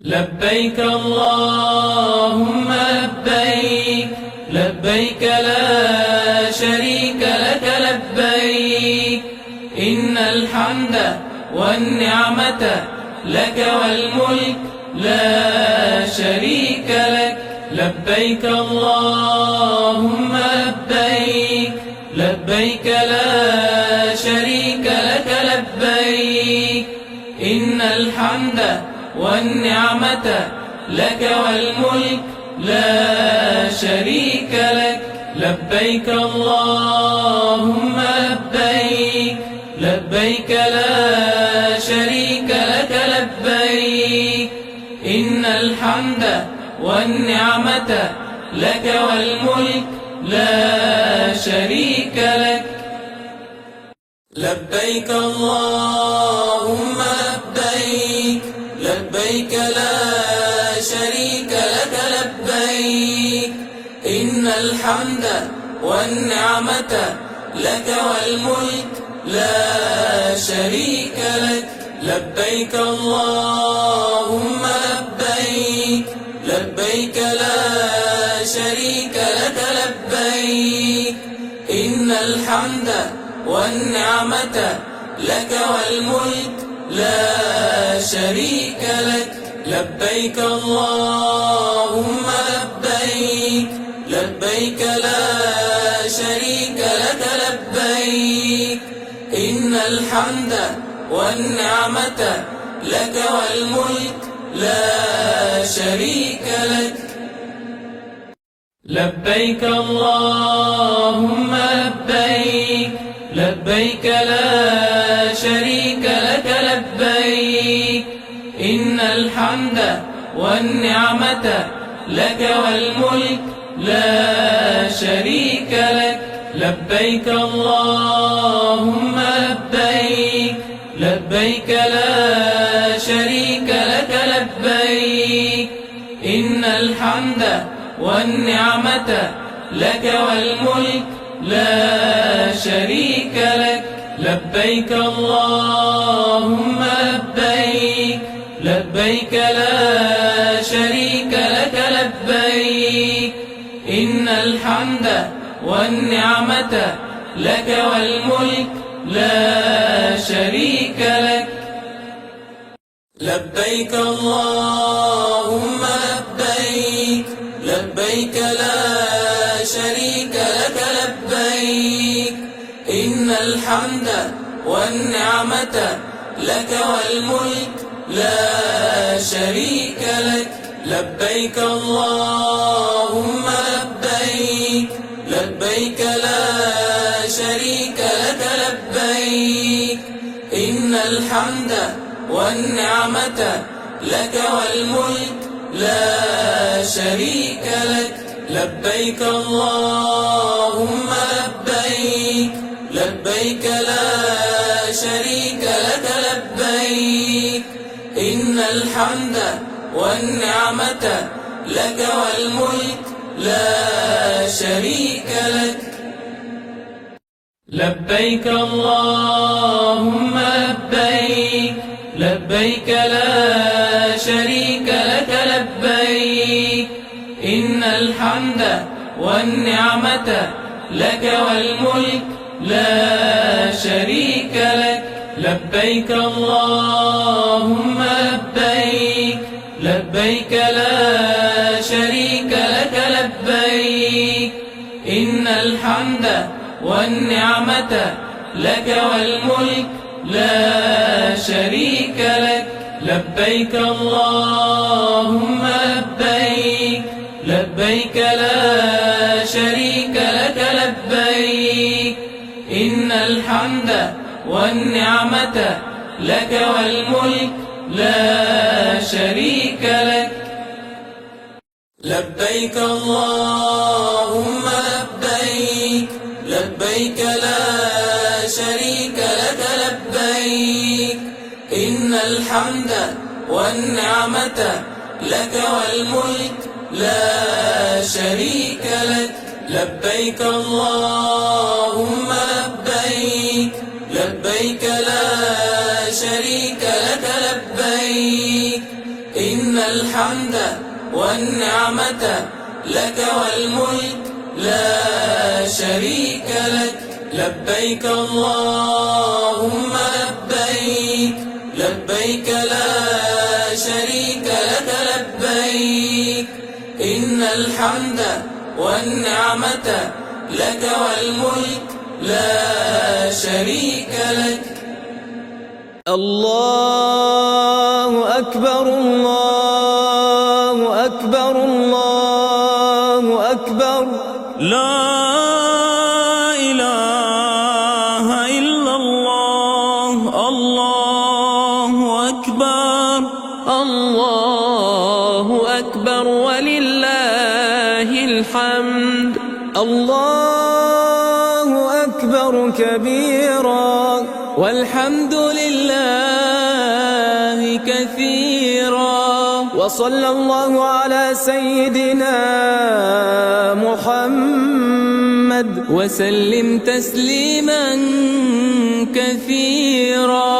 لبيك اللهم لبيك، لبيك لا شريك لك لبيك، إن الحمد والنعمة لك والملك لا شريك لك. لبيك اللهم لبيك، لبيك لا شريك لك لبيك، إن الحمد والنعمة لك والملك لا شريك لك. لبيك اللهم لبيك، لبيك لا شريك لك لبيك، إن الحمد والنعمة لك والملك لا شريك لك. لبيك اللهم لبيك، لبيك لا شريك لك لبيك، إن الحمد والنعمة لك والملك لا شريك لك. لبيك اللهم لبيك، لبيك لا شريك لك لبيك، إن الحمد والنعمة لك والملك لا شريك لك. لبيك اللهم لبيك، لبيك لا شريك لك لبيك، إن الحمد والنعمة لك والملك لا شريك لك. لبيك اللهم لبيك، لبيك لا شريك لك لبيك، إن الحمد والنعمة لك والملك لا شريك لك. لبيك اللهم لبيك، لبيك لا شريك لك لبيك، إن الحمد والنعمة لك والملك لا شريك لك. لبيك اللهم لبيك، لبيك لا شريك لك لبيك، إن الحمد والنعمة لك والملك لا شريك لك. لبيك اللهم لبيك، لبيك لا شريك لك لبيك، إن الحمد والنعمة لك والملك لا شريك لك. لبيك اللهم لبيك، لبيك لا شريك لك لبيك، إن الحمد والنعمة لك والملك لا شريك لك. لبيك اللهم لبيك، لبيك لا شريك لك لبيك، إن الحمد والنعمة لك والملك لا شريك لك. لبيك اللهم لبيك، لبيك لا شريك لك لبيك، إن الحمد والنعمة لك والملك لا شريك لك. لبيك اللهم لبيك، لبيك لا شريك لك لبيك، إن الحمد والنعمة لك والملك لا شريك لك. لبيك اللهم لبيك، لبيك لا شريك لك لبيك، إن الحمد والنعمة لك والملك لا شريك لك. لبيك اللهم لبيك، لبيك لا شريك لك لبيك، إن الحمد والنعمة لك والملك لا شريك لك. لبيك اللهم لبيك، لبيك لا شريك لك لبيك، إن الحمد والنعمة لك والملك لا شريك لك. لبيك اللهم لبيك، لبيك لا شريك لك لبيك. إن الحمد والنعمة لك والملك لا شريك لك. الله أكبر الله أكبر الله أكبر. لا إله إلا الله. الله أكبر. الله أكبر ولله الحمد. الله أكبر كبيرا والحمد لله كثيرا. وصلى الله على سيدنا محمد وسلم تسليما كثيرا.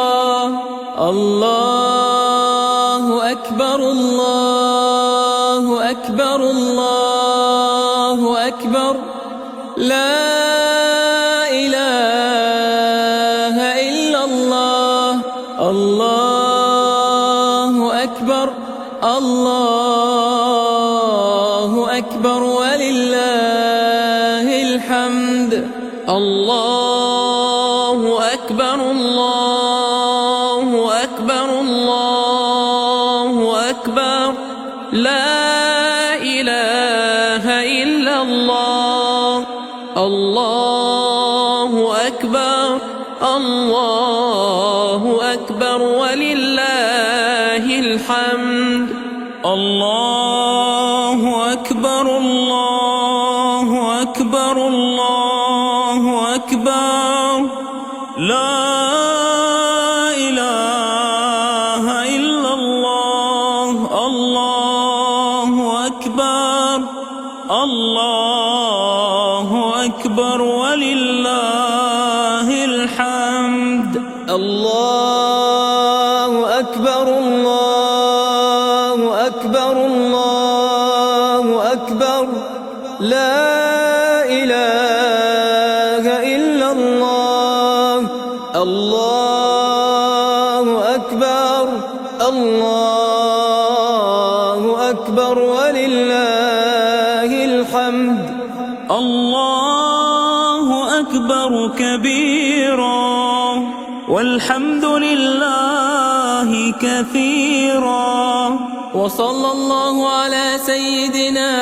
الله أكبر الله أكبر الله أكبر. لا إله إلا الله. الله أكبر الله أكبر ولله الحمد. الله أكبر الله أكبر الله أكبر. لا إله إلا الله. الله أكبر الله أكبر ولله الحمد. الله أكبر الله أكبر الله أكبر. لا إله إلا الله. الله أكبر الله أكبر ولله الحمد. الله أكبر الله أكبر الله أكبر. لا إله إلا الله. الله أكبر الله أكبر ولله الحمد. الله أكبر كبيرا والحمد لله كثيرا. وصلى الله على سيدنا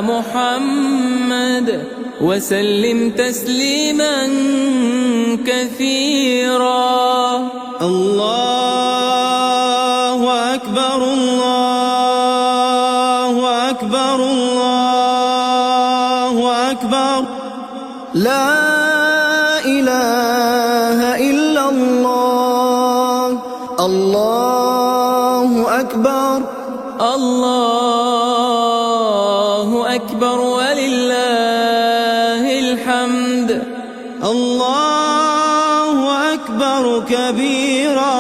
محمد وسلم تسليما كثيرا. الله أكبر الله أكبر الله أكبر. لا إله إلا الله. الله أكبر الله أكبر ولله الحمد. الله أكبر كبيرا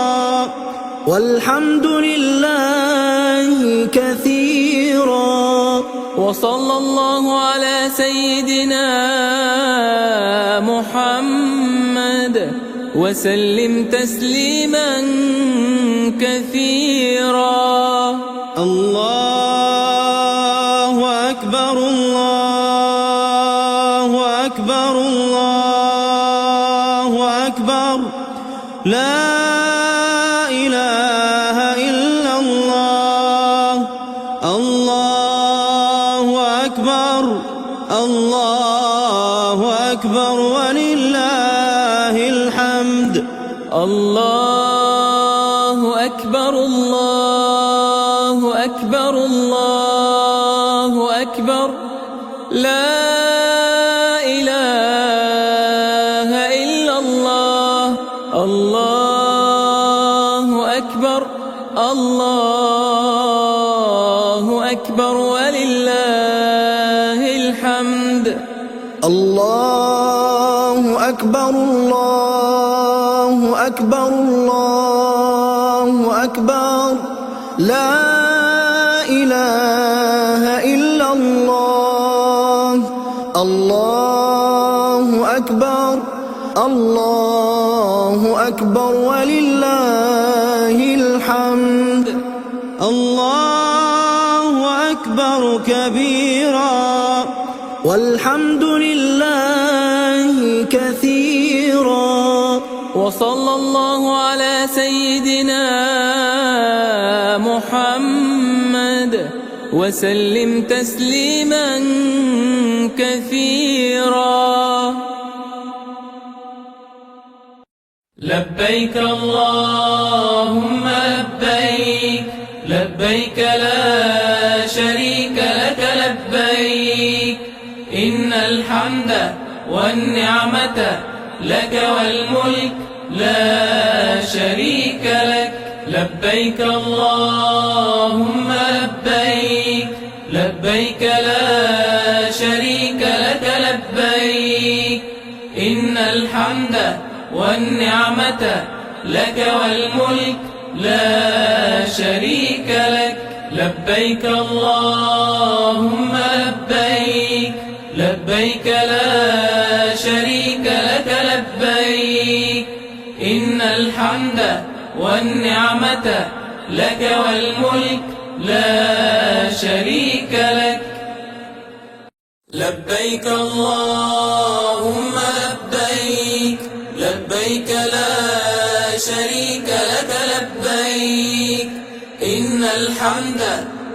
والحمد لله كثيرا. وصلى الله على سيدنا محمد وسلم تسليما كثيرا. الله أكبر الله أكبر الله أكبر. لا إله إلا الله. الله أكبر الله أكبر ولله الحمد. الله أكبر الله أكبر الله أكبر. لا إله إلا الله. الله أكبر الله أكبر ولله الحمد. الله أكبر الله أكبر الله أكبر. لا إله إلا الله. الله أكبر الله أكبر ولله الحمد. الله أكبر كبيرا والحمد لله كثيرا. وصلى الله على سيدنا محمد وسلم تسليما كثيرا. لبيك اللهم لبيك لبيك لا شريك لك لبيك إن الحمد والنعمة لك والملك لا شريك لك. لبيك اللهم لبيك لبيك لا شريك لك لبيك إن الحمد والنعمة لك والملك لا شريك لك. لبيك اللهم لبيك لبيك لا شريك لك لبيك إن الحمد والنعمة لك والملك لا شريك لك. لبيك اللهم لبيك لبيك لا شريك لك لبيك إن الحمد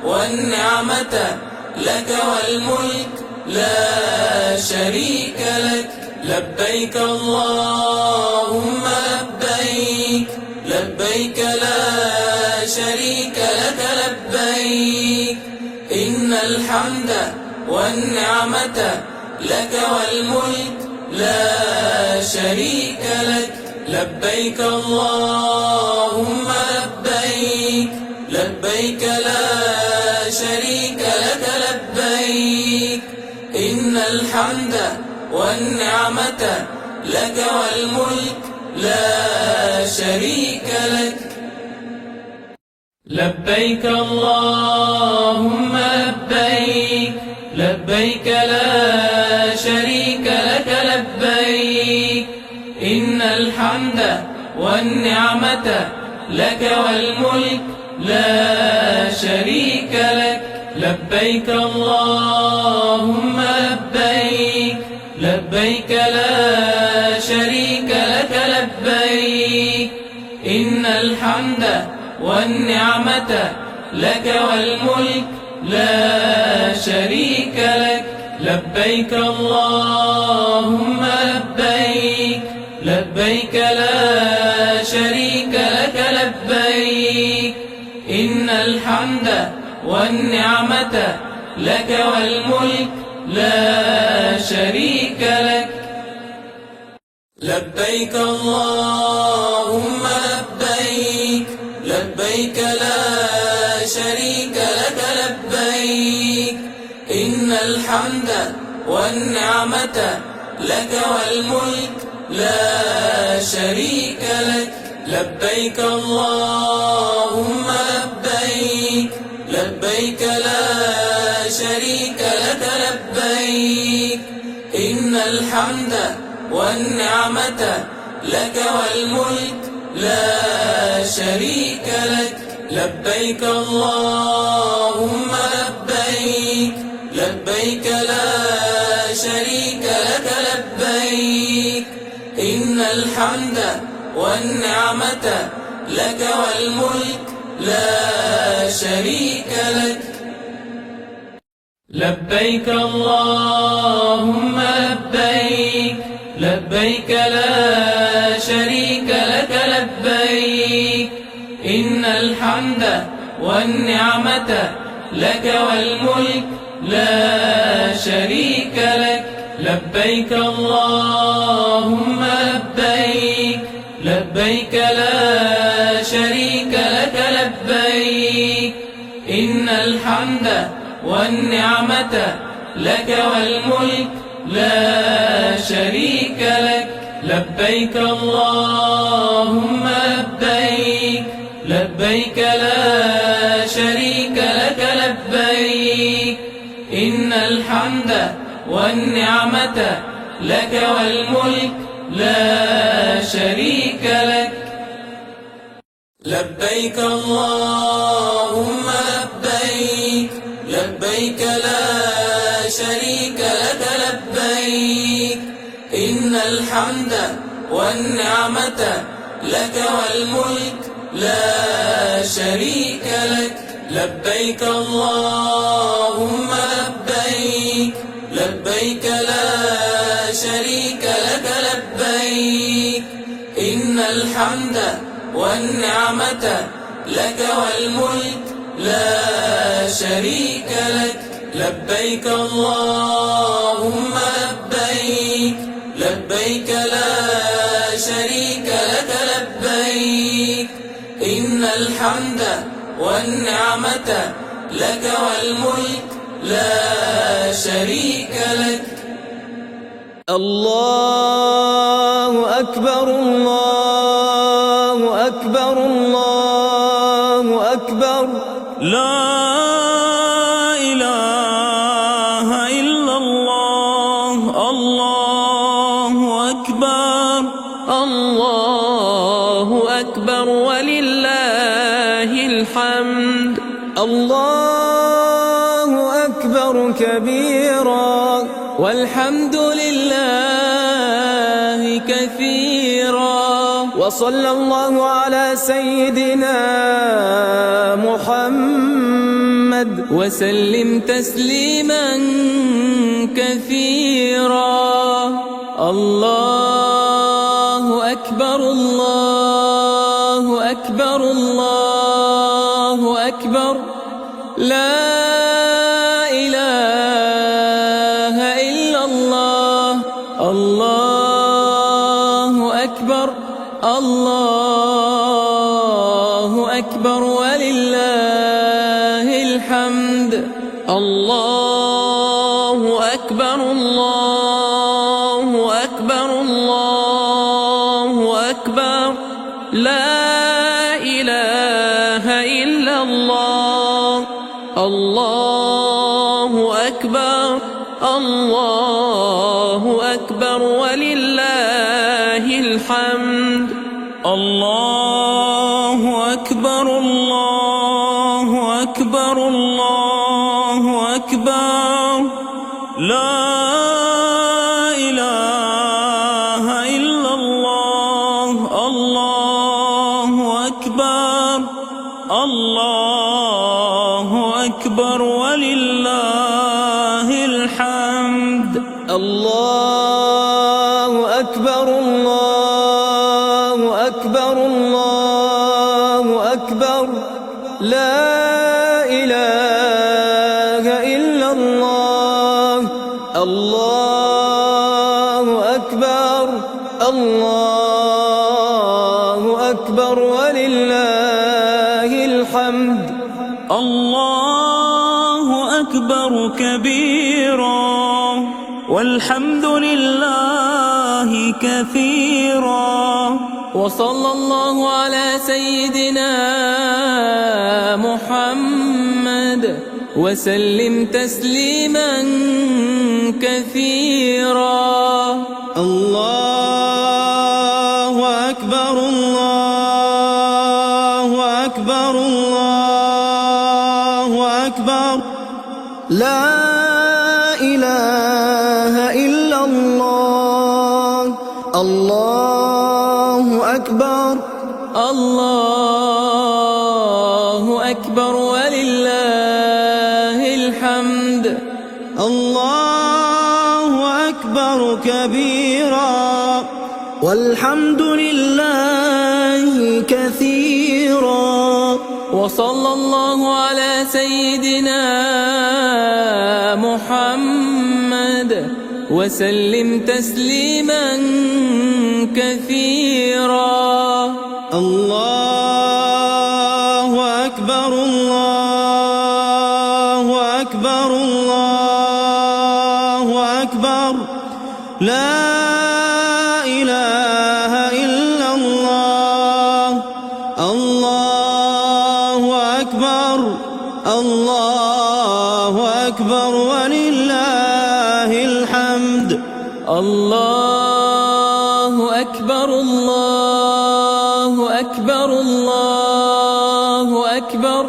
والنعمة لك والملك لا شريك لك. لبيك اللهم لبيك لبيك لا شريك لك لبيك إن الحمد والنعمة لك والملك لا شريك لك. لبيك اللهم لبيك لبيك لا شريك لك لبيك إن الحمد والنعمة لك والملك لا شريك لك. لبيك اللهم لبيك لبيك لا شريك لك لبيك إن الحمد والنعمة لك والملك لا شريك لك. لبيك اللهم لبيك لبيك لا شريك لك لبيك إن الحمد والنعمة لك والملك لا شريك لك. لبيك اللهم لبيك لبيك لا شريك لك لبيك إن الحمد والنعمة لك والملك لا شريك لك. لبيك اللهم لبيك لبيك لا شريك لك لبيك إن الحمد والنعمة لك والملك لا شريك لك. لبيك اللهم لبيك لبيك لا شريك لك لبيك إن الحمد والنعمة لك والملك لا شريك لك. لبيك اللهم لبيك لبيك لا شريك لك لبيك إن الحمد والنعمة لك والملك لا شريك لك. لبيك اللهم لبيك لبيك لا شريك لك لبيك إن الحمد والنعمة لك والملك لا شريك لك. لبيك اللهم لبيك لبيك لا شريك لك لبيك إن الحمد والنعمة لك والملك لا شريك لك. لبيك اللهم لبيك لبيك لا والنعمة لك والملك لا شريك لك. لبيك اللهم لبيك، لبيك لا شريك لك لبيك، إن الحمد والنعمة لك والملك لا شريك لك. لبيك اللهم لبيك، لبيك لا شريك لك لبيك، إن الحمد والنعمة لك والملك لا شريك لك. لبيك اللهم لبيك، لبيك لا شريك لك لبيك، إن الحمد والنعمة لك والملك لا شريك لك. الله أكبر الله أكبر الله أكبر، لا إله إلا الله. الله أكبر الله أكبر ولله الحمد. الله أكبر كبيرا والحمد لله كثيرا، وصلى الله على سيدنا محمد وسلم تسليما كثيرا. الله أكبر الله أكبر الله أكبر، لا إله إلا الله. الله أكبر الله أكبر ولله الحمد. الله أكبر الله أكبر الله أكبر، لا إله إلا الله. الله أكبر الله أكبر ولله الحمد. الله أكبر الله أكبر الله أكبر، لا إله إلا الله. الله أكبر الله أكبر ولله الحمد. الله أكبر الله أكبر الله أكبر، لا إله إلا الله. الله أكبر الله أكبر ولله الحمد. الله أكبر كبيرا والحمد لله كثيرا، وصلى الله على سيدنا محمد وسلم تسليما كثيرا. الله أكبر الله أكبر الله أكبر، لا إله إلا الله. الله أكبر الله أكبر ولله الحمد. الله أكبر كبيرا والحمد لله كثيرا، وصلى الله على سيدنا محمد وسلم تسليما كثيرا. الله أكبر الله أكبر الله أكبر، لا إله إلا الله. الله أكبر الله أكبر ولله الحمد. الله أكبر الله أكبر الله أكبر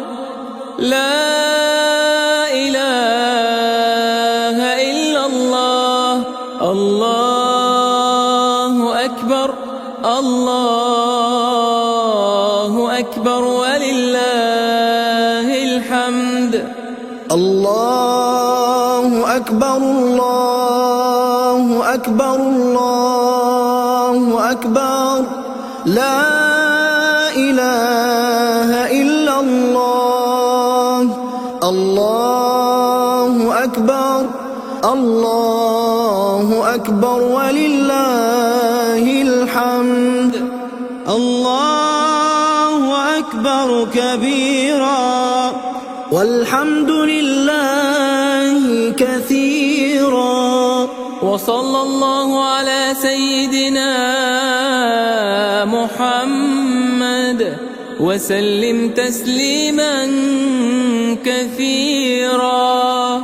لا إله إلا الله الله أكبر الله أكبر ولله الحمد الله أكبر الله أكبر الله أكبر لا إله إلا الله الله أكبر الله أكبر ولله الحمد الله أكبر كبيرا والحمد لله كثيرا وصلى الله على سيدنا محمد وسلم تسليما كثيرا.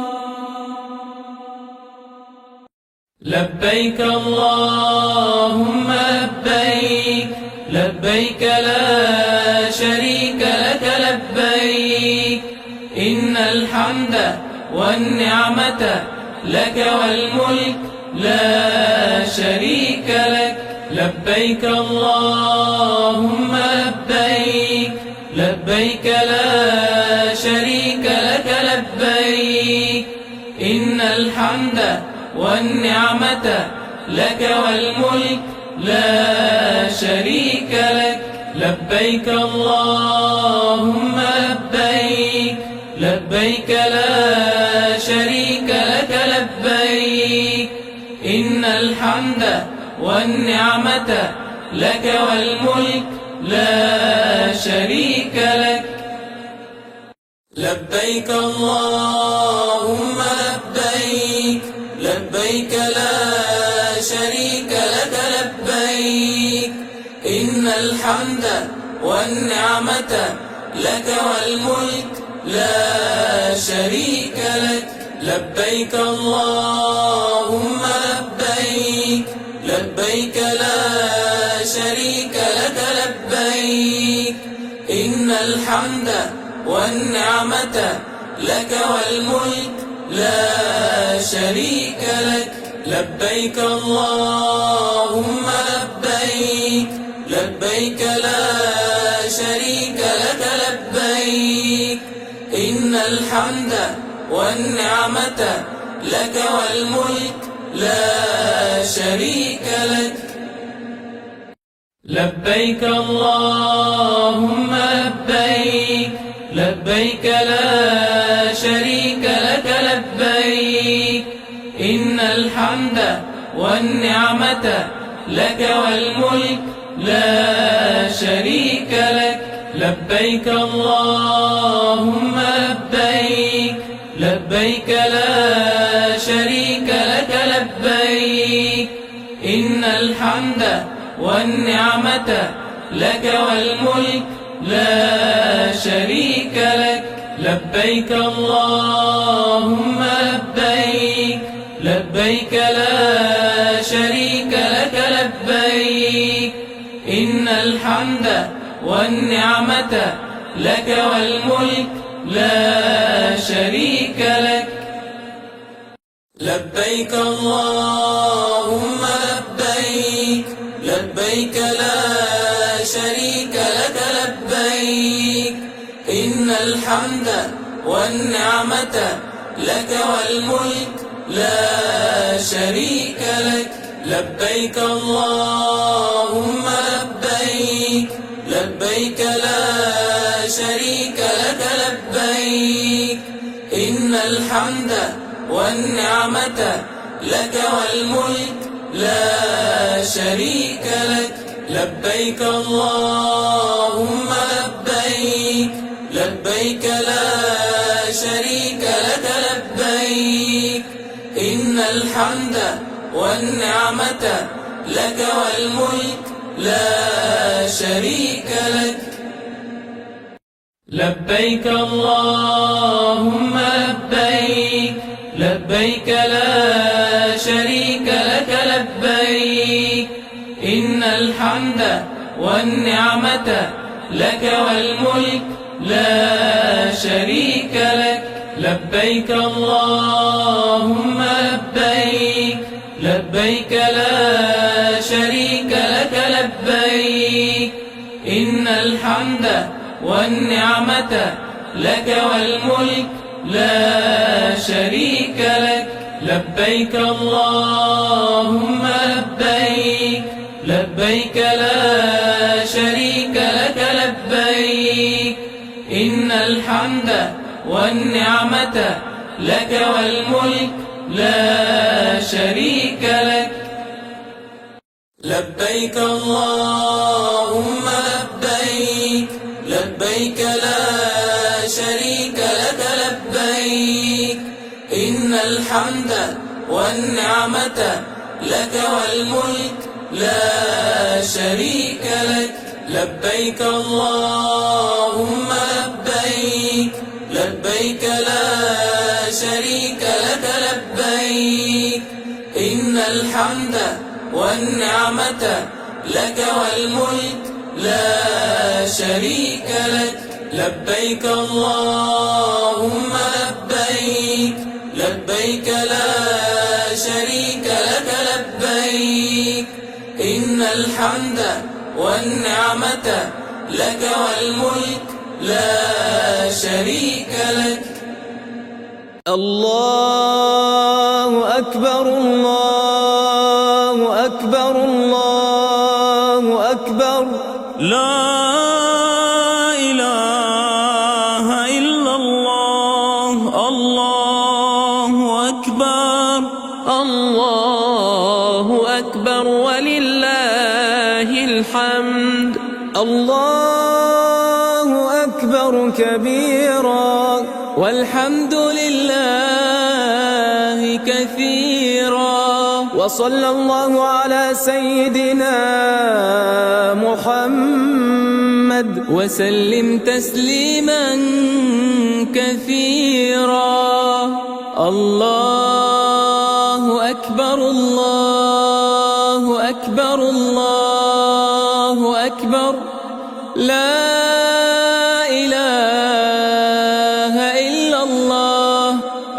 لبيك اللهم لبيك لبيك لا شريك لك لبيك إن الحمد والنعمة لك والملك لا شريك لك لبيك اللهم لبيك لبيك لا شريك لك لبيك إن الحمد والنعمة لك والملك لا شريك لك لبيك اللهم لبيك لبيك لا شريك لك لبيك إن الحمد والنعمة لك والملك لا شريك لك لبيك اللهم لبيك لبيك لا شريك لك لبيك إن الحمد والنعمة لك والملك لا شريك لك لبيك اللهم لبيك لبيك لا شريك لك لبيك إن الحمد والنعمة لك والملك لا شريك لك لبيك اللهم لبيك لبيك لا شريك لك لبيك إن الحمد والنعمة لك والملك لا شريك لك لبيك اللهم لبيك لبيك لا شريك لك لبيك إن الحمد والنعمة لك والملك لا شريك لك لبيك اللهم لبيك لبيك لا شريك لك لبيك إن الحمد والنعمة لك والملك لا شريك لك لبيك اللهم لبيك لبيك لا شريك لك لبيك إن الحمد والنعمة لك والملك لا شريك لك لبيك اللهم لبيك لبيك لا شريك لك لبيك إن الحمد والنعمة لك والملك لا شريك لك لبيك اللهم لبيك لبيك لا شريك لك لبيك إن الحمد والنعمة لك والملك لا شريك لك لبيك اللهم لبيك لبيك لا شريك لك لبيك إن الحمد والنعمة لك والملك لا شريك لك لبيك اللهم لبيك لبيك لا شريك لك والنعمة لك والملك لا شريك لك. لبيك اللهم لبيك، لبيك لا شريك لك لبيك. إن الحمد والنعمة لك والملك لا شريك لك. لبيك اللهم لبيك، لبيك لا شريك لك لبيك. إن الحمد والنعمة لك والملك لا شريك لك. لبيك اللهم لبيك، لبيك لا شريك لك لبيك. إن الحمد والنعمة لك والملك لا شريك لك. لبيك اللهم لبيك، لبيك لا شريك لك لبيك. إن الحمد والنعمة لك والملك لا شريك لك. لبيك اللهم لبيك، لبيك لا شريك لك لبيك. إن الحمد والنعمة لك والملك لا شريك لك. الله أكبر الله أكبر الله أكبر. لا إله إلا الله. الله أكبر. الله أكبر ولله الحمد. الله أكبر كبيرا والحمد لله كثيرا. وصلى الله على سيدنا محمد وسلم تسليما كثيرا. الله أكبر الله أكبر الله أكبر. لا إله إلا الله.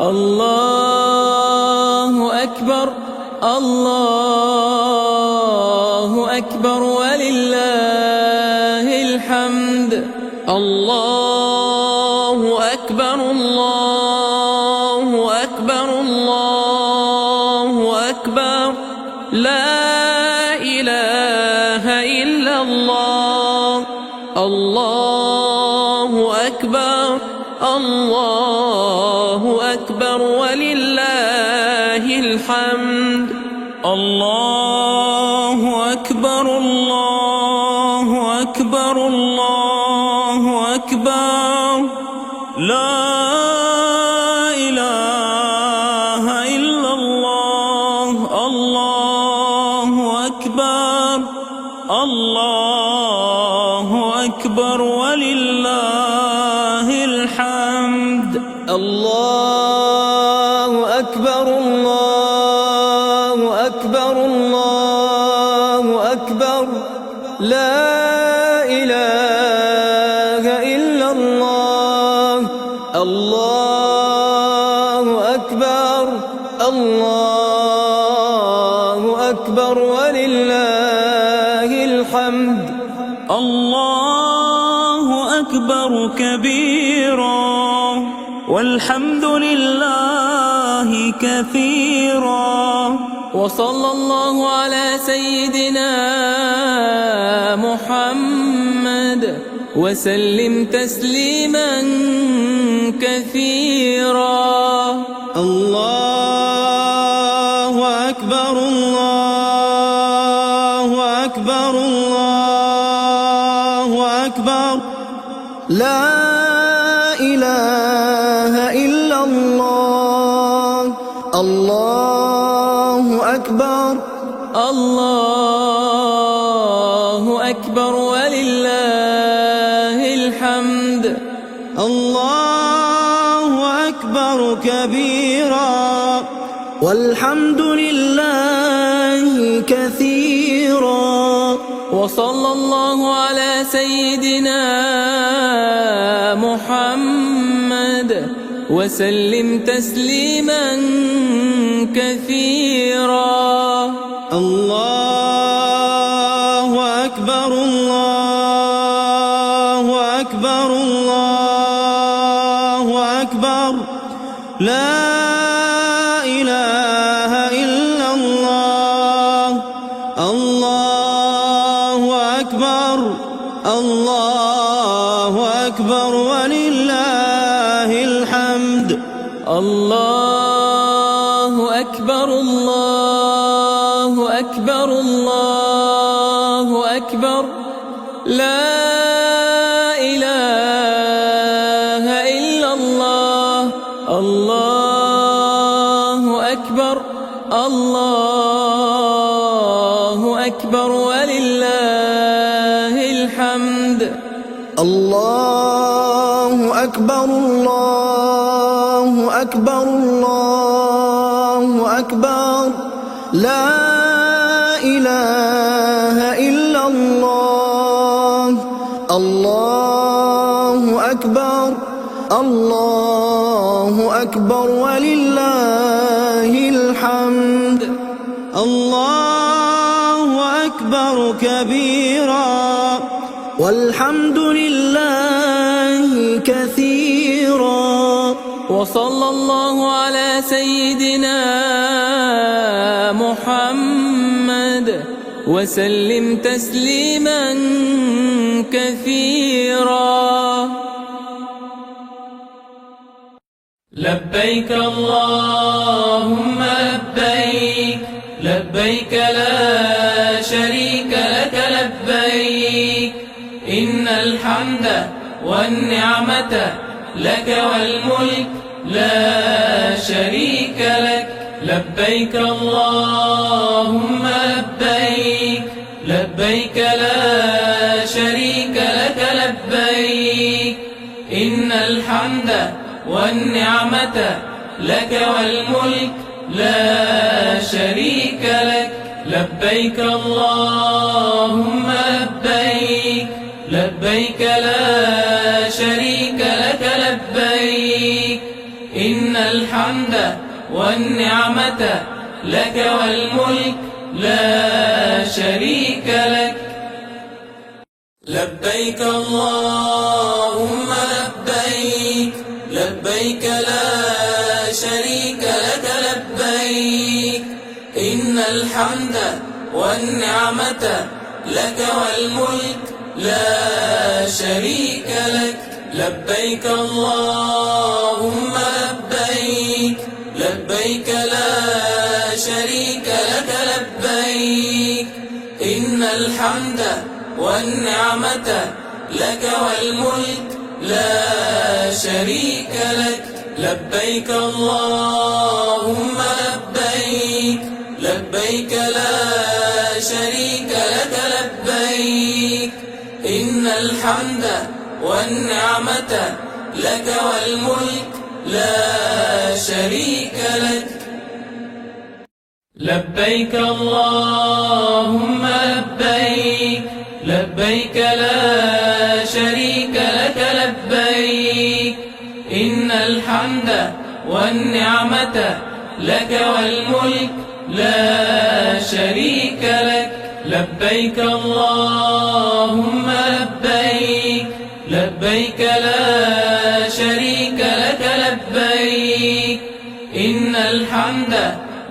الله أكبر الله أكبر ولله الحمد. الله أكبر الله أكبر الله أكبر. لا إله إلا الله. الله أكبر الله أكبر ولله الحمد. الله أكبر الله أكبر الله أكبر. لا إله إلا الله. الله أكبر الله أكبر ولله الحمد. الله أكبر الله أكبر الله أكبر. لا إله إلا الله. الله أكبر الله أكبر ولله الحمد. الله أكبر كبيرا والحمد لله كثيرا. وصلى الله على سيدنا محمد وسلم تسليما كثيرا. الله أكبر الله أكبر الله أكبر. لا إله إلا الله. الله أكبر الله أكبر ولله الحمد. الله أكبر كبيرا والحمد لله كثيرا. وصلى الله على سيدنا محمد وسلم تسليما كثيرا. الله أكبر الله أكبر الله أكبر لا إله إلا الله. الله أكبر الله أكبر ولله الحمد. الله أكبر الله أكبر الله أكبر لا إله إلا الله. الله أكبر الله أكبر ولله الحمد. الله أكبر الله أكبر الله أكبر لا إله إلا الله. الله أكبر الله أكبر ولله الحمد. الله أكبر كبيرا والحمد لله كثيرا. وصلى الله على سيدنا محمد وسلم تسليما كثيرا. لبيك اللهم لبيك لبيك لا شريك لك لبيك إن الحمد والنعمة لك والملك لا شريك لك. لبيك اللهم لبيك لبيك لا شريك لك لبيك إن الحمد والنعمة لك والملك لا شريك لك. لبيك اللهم لبيك لبيك لا شريك لك لبيك إن الحمد والنعمة لك والملك لا شريك لك. لبيك اللهم لبيك لبيك لا شريك لك لبيك إن الحمد والنعمة لك والملك لا شريك لك. لبيك اللهم لبيك لبيك لا شريك لك لبيك إن الحمد والنعمة لك والملك لا شريك لك. لبيك اللهم لبيك لبيك لا شريك لك لبيك إن الحمد والنعمة لك والملك لا شريك لك. لبيك اللهم لبيك لبيك لا شريك لك لبيك إن الحمد والنعمة لك والملك لا شريك لك. لبيك اللهم لبيك لبيك لا شريك لك لبيك إن الحمد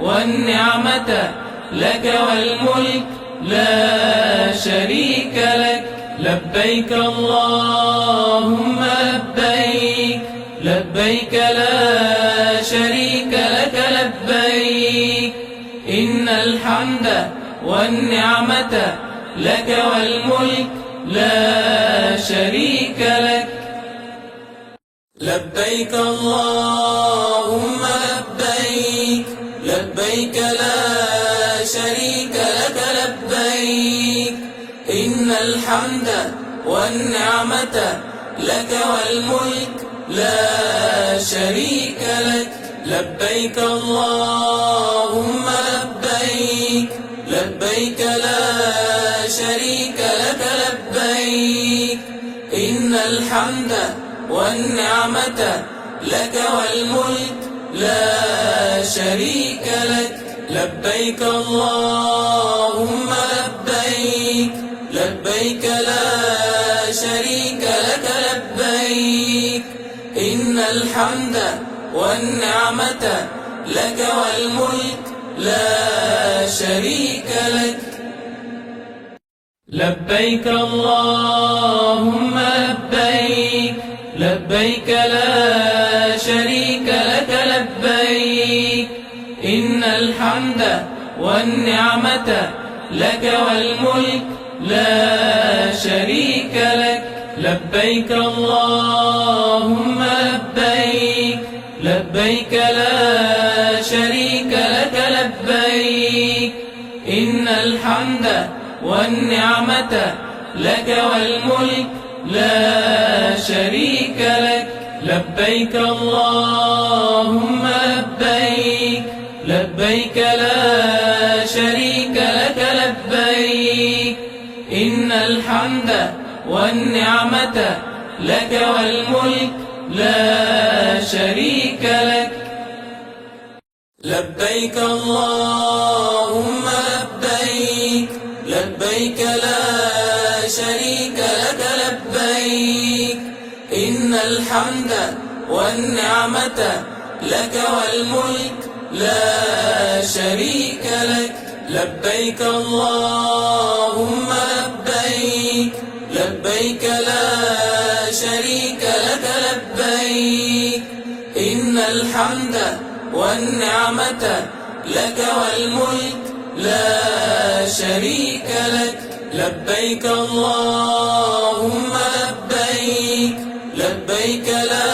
والنعمة لك والملك لا شريك لك. لبيك اللهم لبيك لبيك لا شريك لك لبيك إن الحمد والنعمة لك والملك لا شريك لك. لبيك اللهم لبيك لبيك لا شريك لك لبيك إن الحمد والنعمة لك والملك لا شريك لك. لبيك اللهم لبيك لبيك لا شريك الحمد والنعمة لك والملك لا شريك لك. لبيك اللهم لبيك، لبيك لا شريك لك لبيك. إن الحمد والنعمة لك والملك لا شريك لك. لبيك اللهم لبيك، لبيك لا شريك لك لبيك. إن الحمد والنعمة لك والملك لا شريك لك. لبيك اللهم لبيك، لبيك لا شريك لك لبيك. إن الحمد والنعمة لك والملك لا شريك لك. لبيك اللهم لبيك، لبيك لا شريك لك لبيك. إن الحمد والنعمة لك والملك لا شريك لك. لبيك اللهم لبيك، لبيك لا شريك لك لبيك. إن الحمد والنعمة لك والملك لا شريك لك. لبيك اللهم لبيك، لبيك لا شريك لك لبيك. إن الحمد والنعمة لك والملك لا شريك لك. لبيك اللهم لبيك، لبيك لا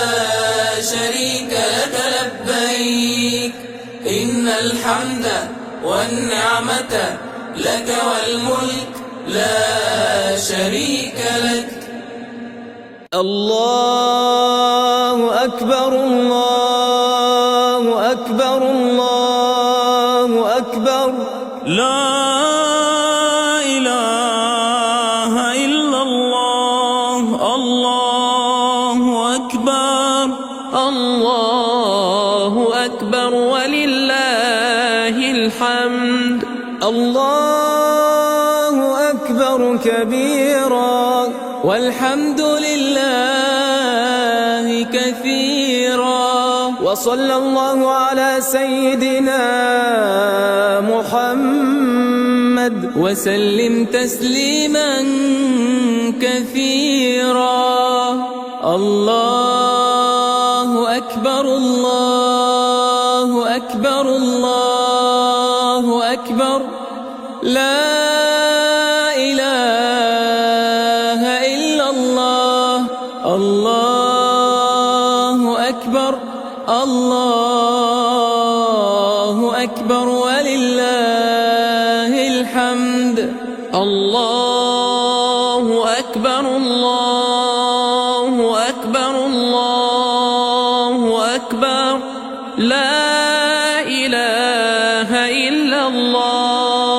شريك لك لبيك. إن الحمد والنعمة لك والملك لا شريك لك. الله أكبر، الله أكبر، الله أكبر. لا إله إلا الله. الله أكبر، الله أكبر ولله الحمد. الله أكبر كبيرا والحمد لله كثيرا. وصلى الله على سيدنا محمد وسلم تسليما كثيرا. الله أكبر، الله أكبر، الله أكبر. لا إله إلا الله. الله أكبر، الله أكبر ولله الحمد. الله أكبر، الله أكبر، الله أكبر. لا إله إلا الله.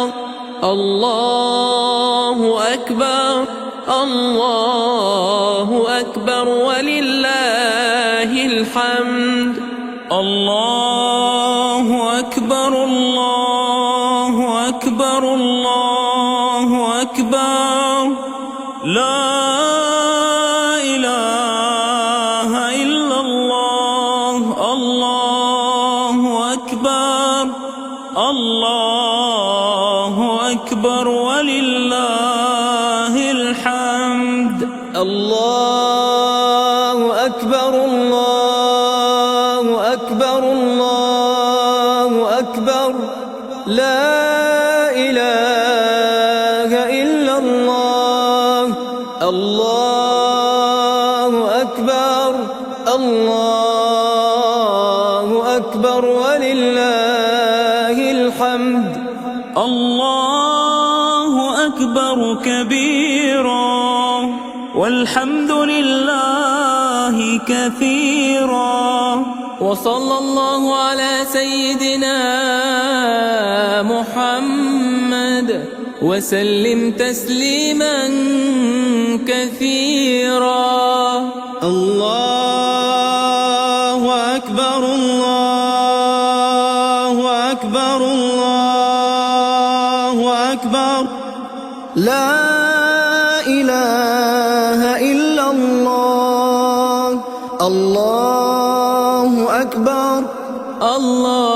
الله أكبر، الله أكبر ولله الحمد. الله أكبر، الله أكبر، الله أكبر. لا إله إلا الله. الله أكبر، الله أكبر ولله الحمد. الله أكبر، الله أكبر، الله أكبر. لا إله إلا الله. الله أكبر، الله أكبر ولله الحمد. الله أكبر كبيرا والحمد لله كثيرا. وصلى الله على سيدنا محمد وسلم تسليما كثيرا. الله أكبر الله أكبر الله أكبر لا إله إلا الله. الله أكبر الله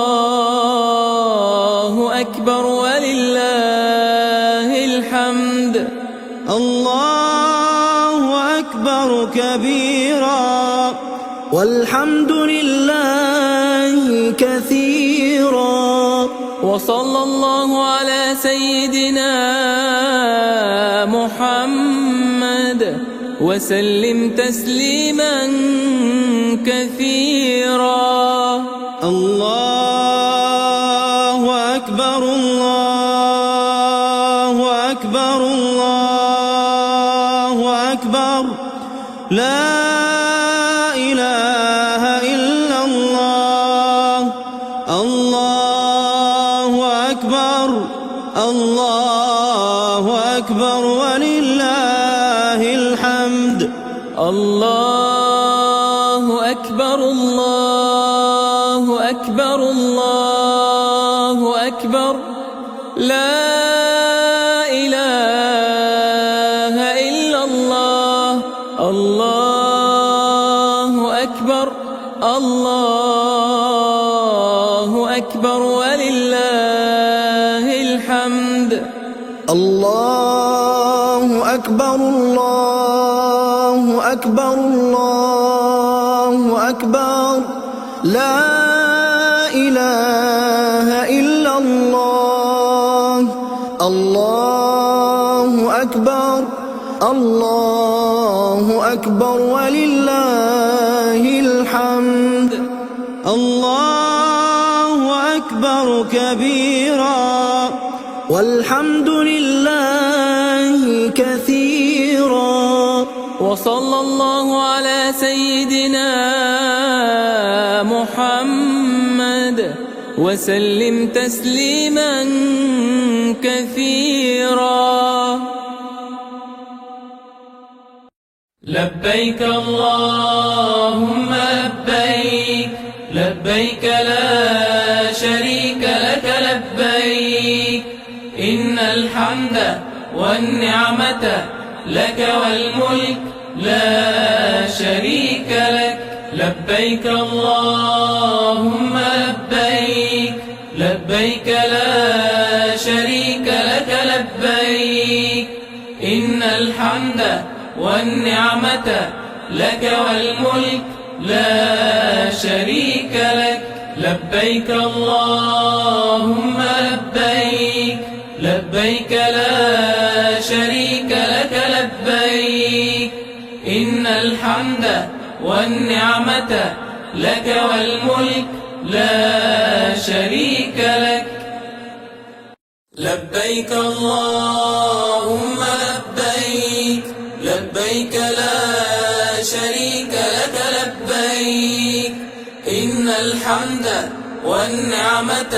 أكبر ولله الحمد. الله أكبر كبيرا والحمد لله كثيرا. وصلى الله على سيدنا محمد وسلم تسليما كثيرا. الله أكبر الله أكبر الله أكبر لا إله إلا الله. الله أكبر الله أكبر ولله الحمد. الله أكبر الله أكبر الله أكبر لا إله إلا الله. الله أكبر الله أكبر ولله الحمد. الله أكبر الله أكبر الله أكبر لا إله إلا الله. الله أكبر الله أكبر ولله الحمد. الله أكبر كبيرا والحمد لله كثيرا. وصلى الله على سيدنا محمد وسلم تسليما كثيرا. لبيك اللهم لبيك لبيك لا شريك لك لبيك إن الحمد والنعمة لك والملك لا شريك لك. لبيك اللهم لبيك لبيك لا شريك لك لبيك إن الحمد والنعمة لك والملك لا شريك لك. لبيك اللهم لبيك لبيك لا شريك لك لبيك إن الحمد والنعمة لك والملك لا شريك لك. لبيك اللهم لبيك لبيك لا شريك لك لبيك إن الحمد والنعمة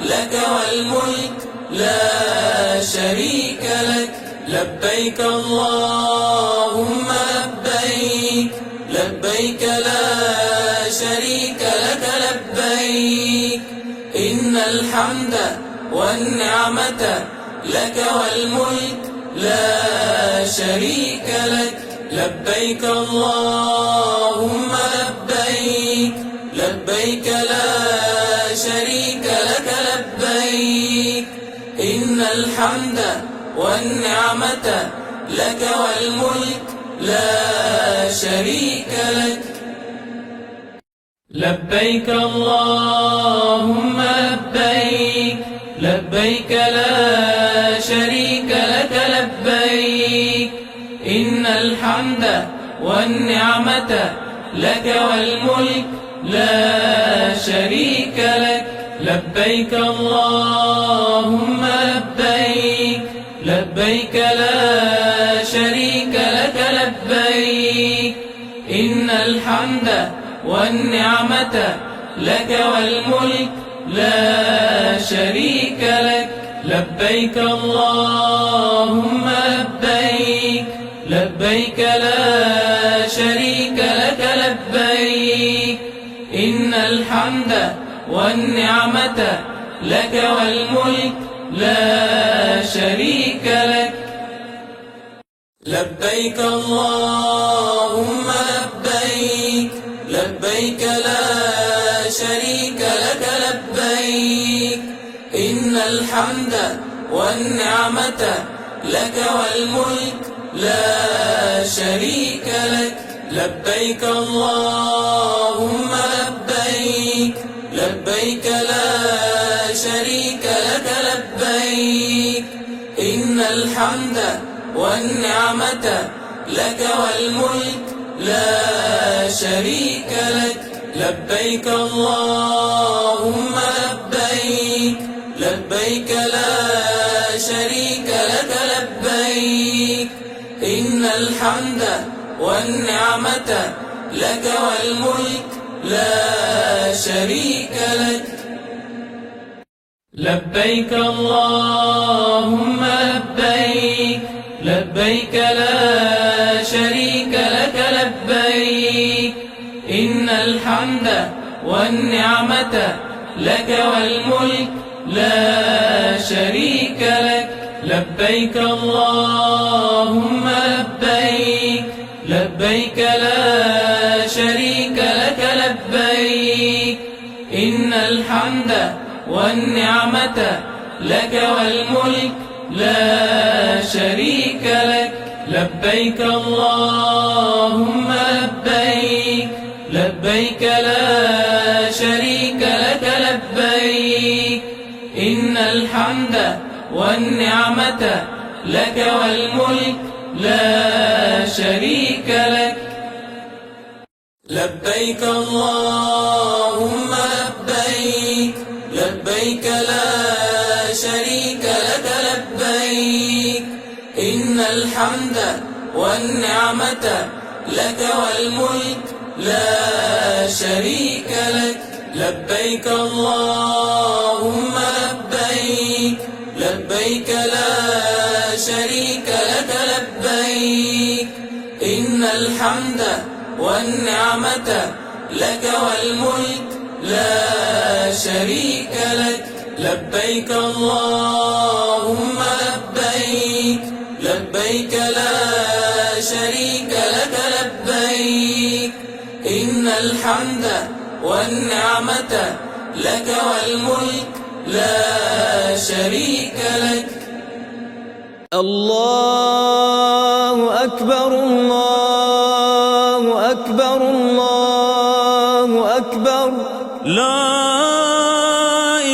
لك والملك لا شريك لك. لبيك اللهم لبيك لبيك لا شريك لك لبيك إن الحمد والنعمة لك والملك لا شريك لك. لبيك اللهم لبيك لبيك لا شريك لك لبيك إن الحمد والنعمة لك والملك لا شريك لك. لبيك اللهم لبيك لبيك لا شريك لك لبيك إن الحمد والنعمة لك والملك لا شريك لك. لبيك اللهم لبيك لبيك لا شريك لك لبيك إن الحمد والنعمة لك والملك لا شريك لك. لبيك اللهم لبيك لبيك لا شريك لك لبيك إن الحمد والنعمة لك والملك لا شريك لك لبيك اللهم لبيك لبيك لا شريك لك لبيك إن الحمد والنعمة لك والملك لا شريك لك لبيك اللهم لبيك لبيك لا شريك لك لبيك إن الحمد والنعمة لك والملك لا شريك لك لبيك اللهم لبيك لبيك لا شريك لك لبيك إن الحمد والنعمة لك والملك لا شريك لك لبيك اللهم لبيك لبيك لا شريك لك لبيك إن الحمد والنعمة لك والملك لا شريك لك لبيك اللهم لبيك لبيك لا شريك لك لبيك إن الحمد والنعمة لك والملك لا شريك لك لبيك اللهم لبيك لبيك لا شريك لك لبيك إن الحمد والنعمة لك والملك لا شريك لك لبيك اللهم لبيك لبيك لا شريك لك لبيك إن الحمد والنعمة لك والملك لا شريك لك لبيك اللهم لبيك لبيك لا شريك لك لبيك إن الحمد والنعمة لك والملك لا شريك لك لبيك اللهم لبيك لبيك لا شريك لك لبيك إن الحمد والنعمة لك والملك لا شريك لك الله أكبر الله أكبر الله أكبر لا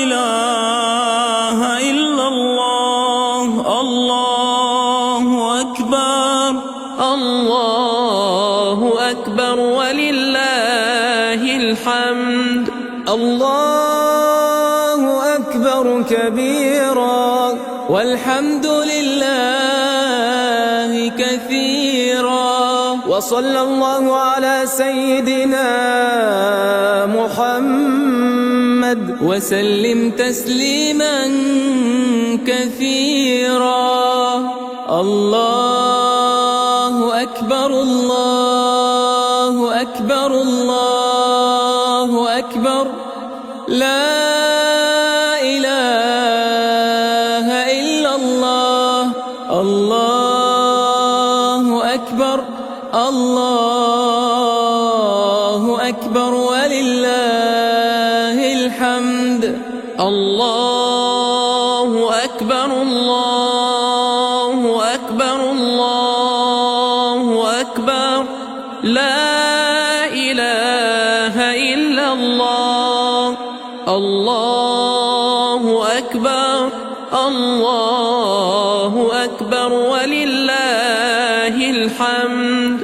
إله إلا الله الله أكبر الله أكبر ولله الحمد الله أكبر كبيرا والحمد لله كثيرا وصلى الله على سيدنا محمد وسلم تسليما كثيرا الله أكبر الله أكبر الله أكبر لا إله إلا الله الله أكبر الله أكبر ولله الحمد الله أكبر الله أكبر الله أكبر لا إله إلا الله الله أكبر الله أكبر ولله الحمد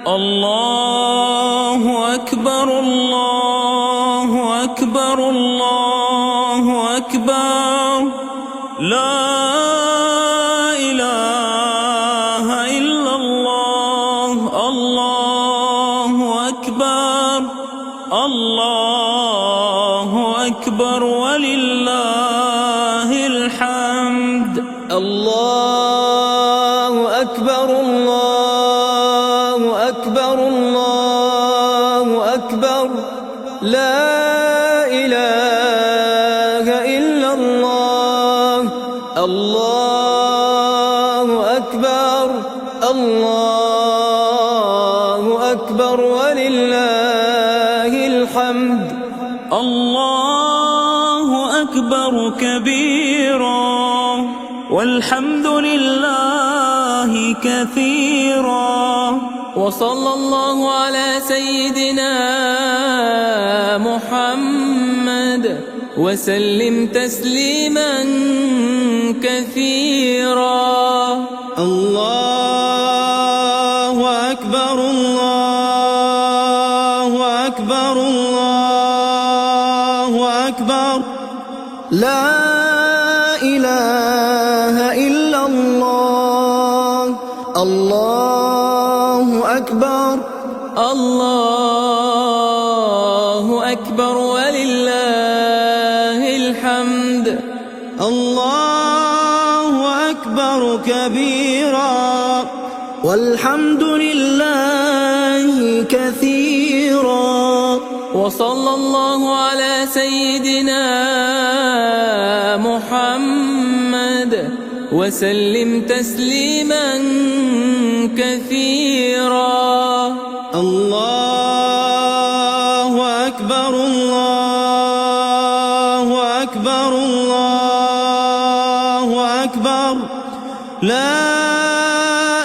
الله أكبر الله أكبر الله أكبر لا إله إلا الله الله أكبر الله أكبر ولله الحمد الله أكبر الله أكبر الله أكبر لا إله إلا الله الله أكبر الله أكبر ولله الحمد الله أكبر كبيرا والحمد لله كثيرا وصلى الله على سيدنا محمد وسلم تسليما كثيرا الله أكبر الله أكبر الله أكبر لا إله إلا الله الله أكبر الله أكبر ولله الحمد الله أكبر كبيرا والحمد لله كثيرا وصلى الله على سيدنا محمد وسلم تسليما كثيرا الله أكبر الله أكبر الله أكبر لا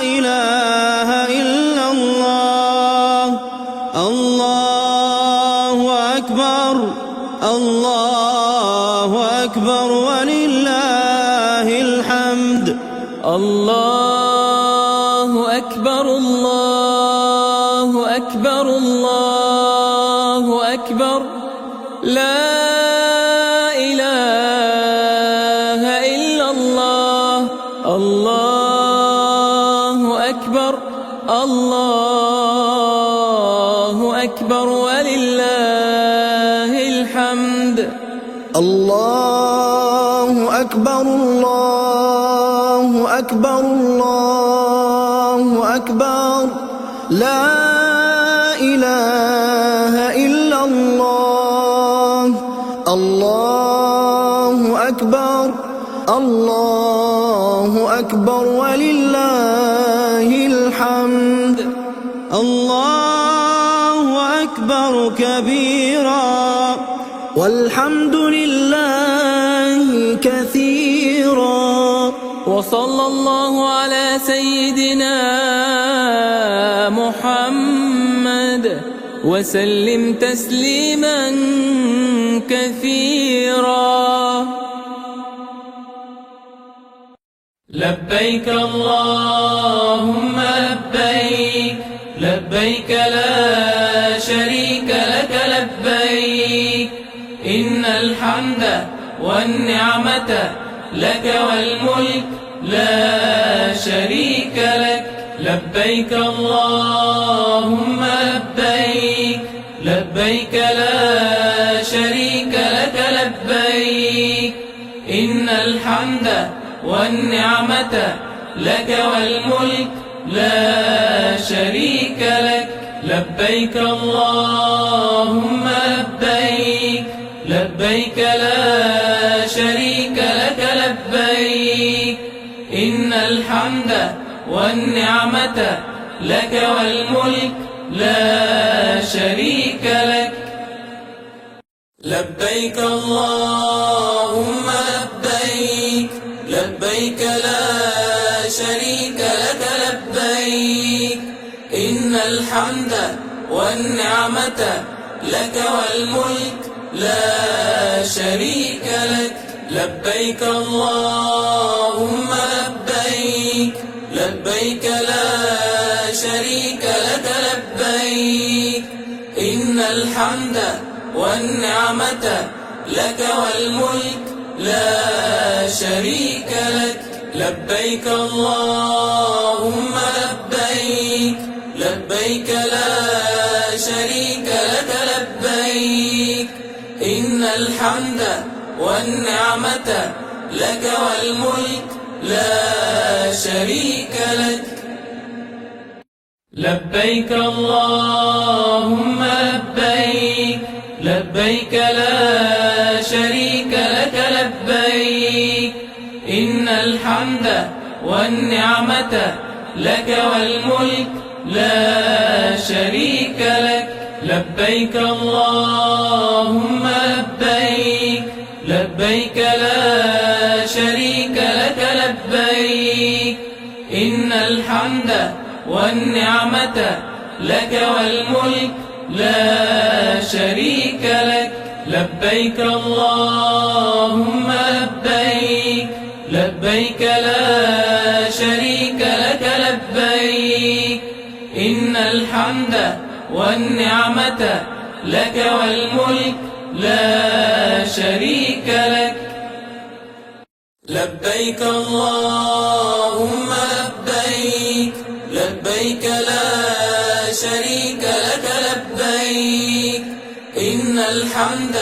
إله إلا الله الله أكبر الله أكبر ولله الحمد الله أكبر الله أكبر الله أكبر لا إله إلا الله الله أكبر الله أكبر ولله الحمد الله أكبر الله أكبر الله أكبر لا إله إلا الله الله أكبر الله أكبر ولله الحمد الله أكبر كبيرا والحمد لله كثيرا وصلى الله على سيدنا محمد وسلم تسليما كثيرا لبيك اللهم لبيك لبيك لا شريك لك لبيك إن الحمد والنعمة لك والملك لا شريك لك لبيك اللهم لبيك لبيك لا شريك لك لبيك إن الحمد والنعمة لك والملك لا شريك لك لبيك اللهم لبيك لبيك لا شريك لك لبيك إن الحمد والنعمة لك والملك لا شريك لك لبيك اللهم لبيك لبيك لا شريك لك لبيك إن الحمد والنعمة لك والملك لا شريك لك لبيك اللهم لبيك لبيك لا شريك لك لبيك إن الحمد والنعمة لك والملك لا شريك لك لبيك اللهم لبيك لبيك لا شريك لك لبيك إن الحمد والنعمة لك والملك لا شريك لك. لبيك اللهم لبيك، لبيك لا شريك لك لبيك، إن الحمد والنعمة لك والملك لا شريك لك. لبيك اللهم لبيك، لبيك لا شريك لك لبيك، إن الحمد والنعمة لك والملك لا شريك لك. لبيك اللهم لبيك، لبيك لا شريك لك لبيك، إن الحمد والنعمة لك والملك لا شريك لك. لبيك اللهم لبيك، لبيك لا شريك لك لبيك، إن الحمد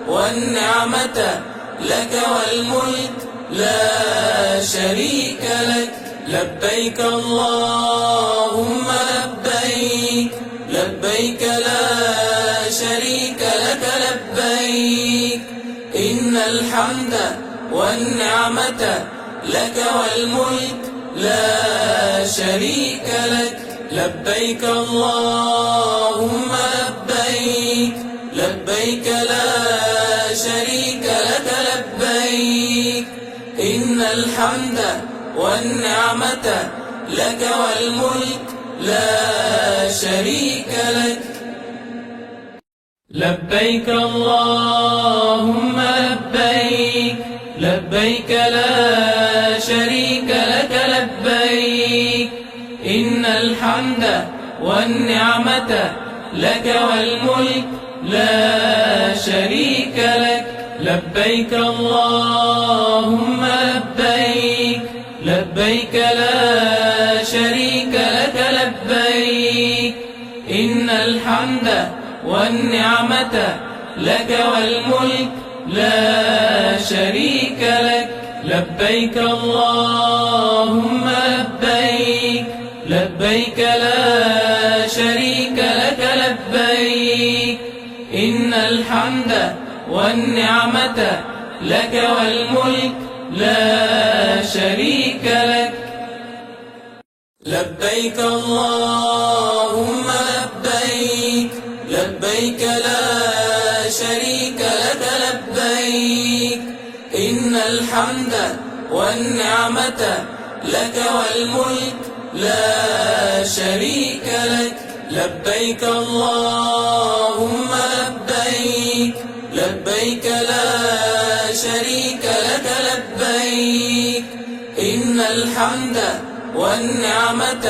والنعمة لك والملك لا شريك لك. لبيك اللهم لبيك، لبيك لا شريك لك لبيك، إن الحمد والنعمة لك والملك لا شريك لك. لبيك اللهم لبيك، لبيك لا شريك لك لبيك، إن الحمد والنعمة لك والملك لا شريك لك. لبيك اللهم لبيك، لبيك لا شريك لك لبيك، إن الحمد والنعمة لك والملك لا شريك لك. لبيك اللهم لبيك، لبيك لا شريك لك لبيك، إن الحمد والنعمة لك والملك لا شريك لك. لبيك اللهم لبيك، لبيك لا شريك لك لبيك، إن الحمد والنعمة لك والملك لا شريك لك. لبيك اللهم لبيك، لبيك لا شريك لك لبيك، إن الحمد والنعمة لك والملك لا شريك لك. لبيك اللهم لبيك، لبيك لا شريك لك لبيك، إن الحمد والنعمة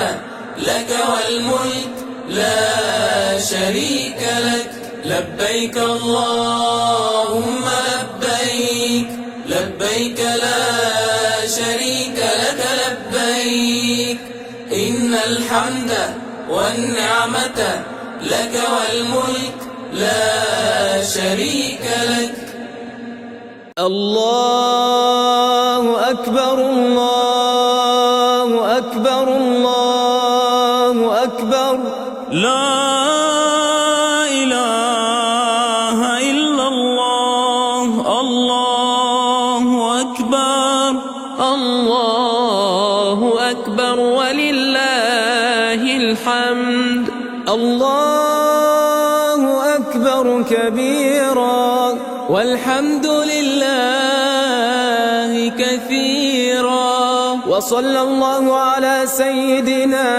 لك والملك لا شريك لك. لبيك اللهم لبيك، لبيك لا شريك لك لبيك، إن الحمد والنعمة لك والملك لا شريك لك. الله أكبر، الله أكبر، الله أكبر. لا إله إلا الله. الله أكبر، الله أكبر ولله الحمد. الله أكبر كبيرا، والحمد لله كثيرا، وصلى الله على سيدنا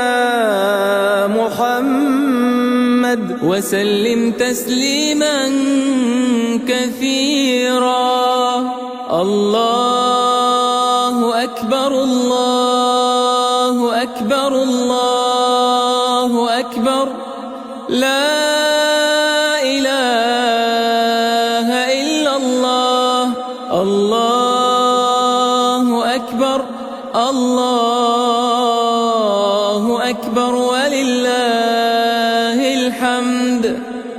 محمد وسلم تسليما كثيرا. الله أكبر، الله أكبر، الله أكبر. لا إله إلا الله. الله أكبر، الله أكبر ولله الحمد.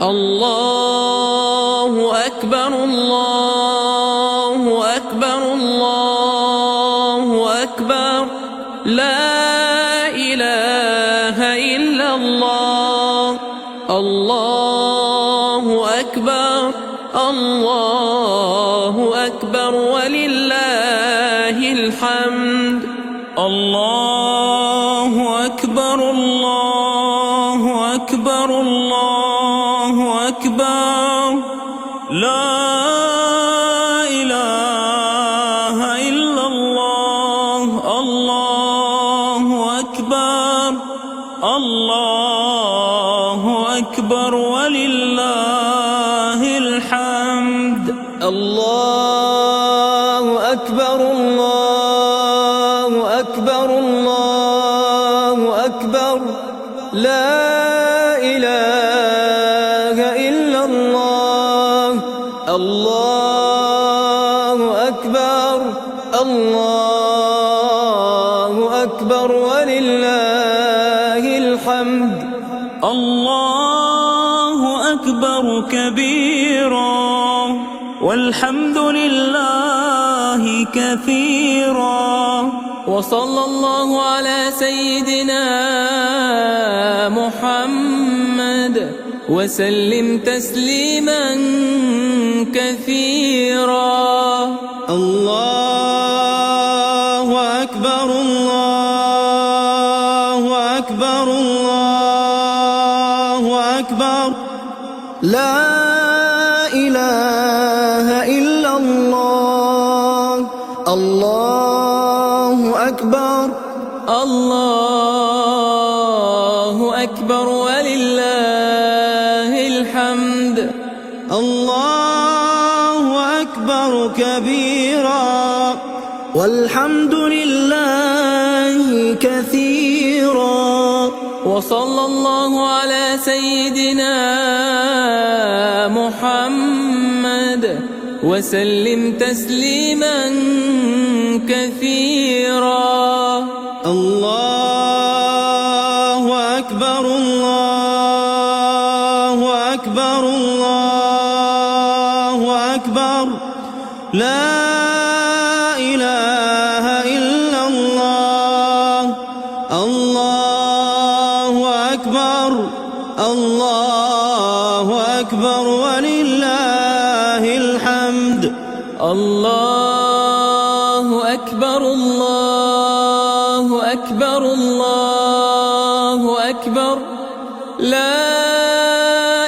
الله أكبر، الله أكبر، الله أكبر. أكبر الله أكبر ولله الحمد الله أكبر الله أكبر الله أكبر لا إله إلا الله الله أكبر الله أكبر ولله الحمد الله أكبر الله أكبر الله أكبر لا إله إلا الله الله أكبر الله أكبر ولله الحمد الله أكبر كبيرا والحمد لله كثيرا وصلى الله على سيدنا محمد وسلم تسليما كثيرا الله أكبر الله أكبر الله أكبر لا إله إلا الله الله أكبر الله أكبر ولله الحمد الله أكبر كبيرا والحمد لله كثيرا وصلى الله على سيدنا محمد وسلم تسليما كثيرا الله أكبر الله أكبر الله أكبر لا إله إلا الله الله أكبر الله أكبر ولله الحمد الله أكبر الله أكبر الله أكبر لا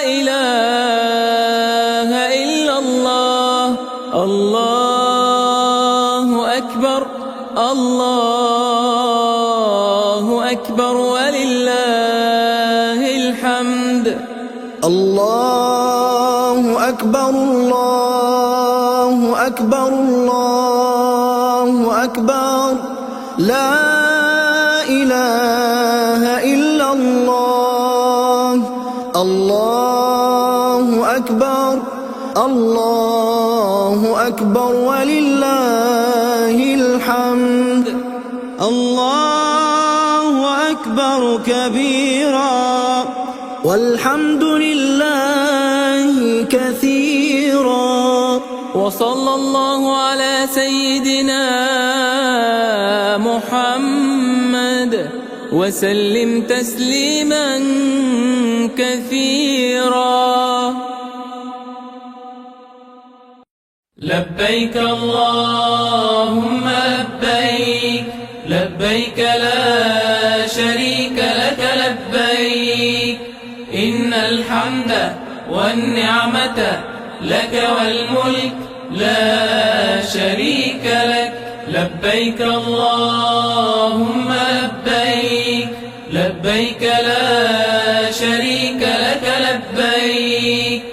إله إلا الله الله أكبر الله أكبر ولله الحمد الله أكبر الله أكبر الله أكبر لا إله إلا الله الله أكبر الله أكبر ولله الحمد الله أكبر كبيرا والحمد لله كثيرا وصلى الله على سيدنا محمد وسلم تسليما كثيرا لبيك اللهم لبيك لبيك لا شريك لك لبيك إن الحمد والنعمة لك والملك لا شريك لك لبيك اللهم لبيك لبيك لا شريك لك لبيك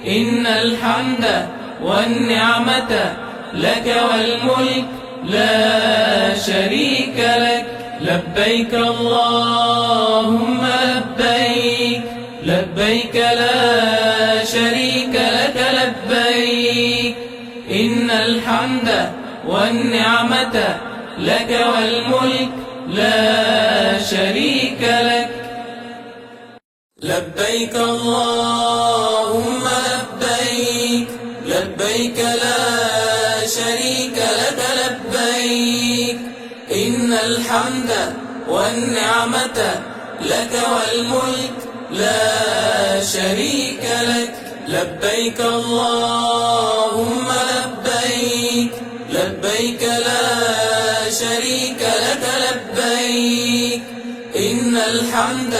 إن الحمد والنعمة لك والملك لا شريك لك لبيك اللهم لبيك لبيك لا شريك لك لبيك إن الحمد والنعمة لك والملك لا شريك لك لبيك اللهم لبيك لبيك لا شريك لك لبيك إن الحمد والنعمة لك والملك لا شريك لك لبيك اللهم لبيك لبيك لا شريك لك لبيك إن الحمد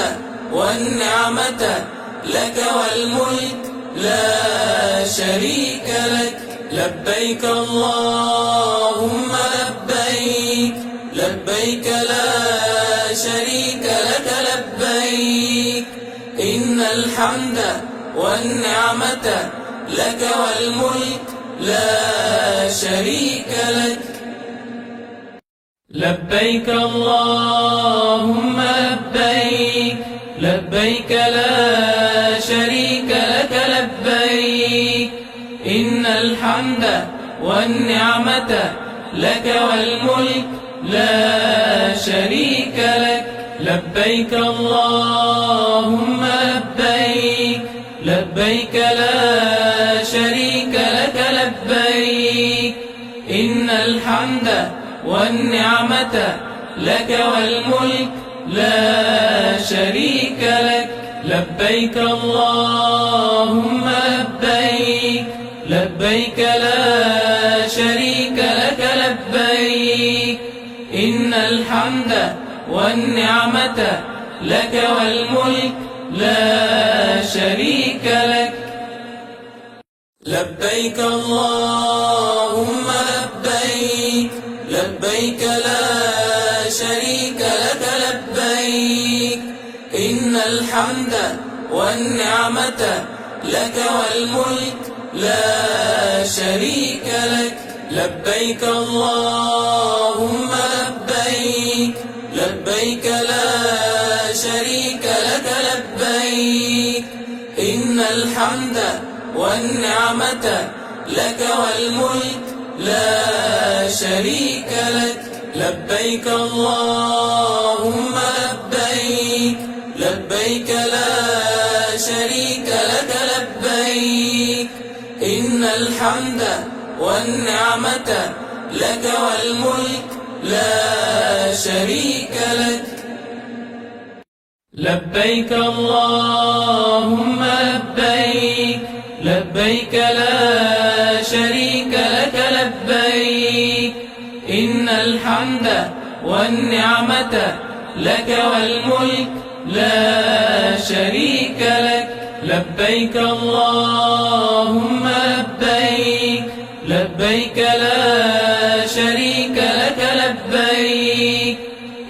والنعمة لك والملك لا شريك لك لبيك اللهم لبيك لبيك لا شريك لك لبيك إن الحمد والنعمة لك والملك لا شريك لك لبيك اللهم لبيك لبيك لا شريك لك لبيك إن الحمد والنعمة لك والملك لا شريك لك لبيك اللهم لبيك لبيك لا شريك لك لبيك إن الحمد والنعمة لك والملك لا شريك لك لبيك اللهم لبيك لبيك لا شريك لك لبيك إن الحمد والنعمة لك والملك لا شريك لك لبيك اللهم لبيك لبيك لا شريك لك لبيك إن الحمد والنعمة لك والملك لا شريك لك لبيك اللهم لبيك لبيك لا شريك لك لبيك إن الحمد والنعمة لك والملك لا شريك لك لبيك اللهم لبيك لبيك لا شريك لك لبيك إن الحمد والنعمة لك والملك لا شريك لك لبيك اللهم لبيك لبيك لا شريك لك لبيك إن الحمد والنعمة لك والملك لا شريك لك لبيك اللهم لبيك لبيك لا شريك لك لبيك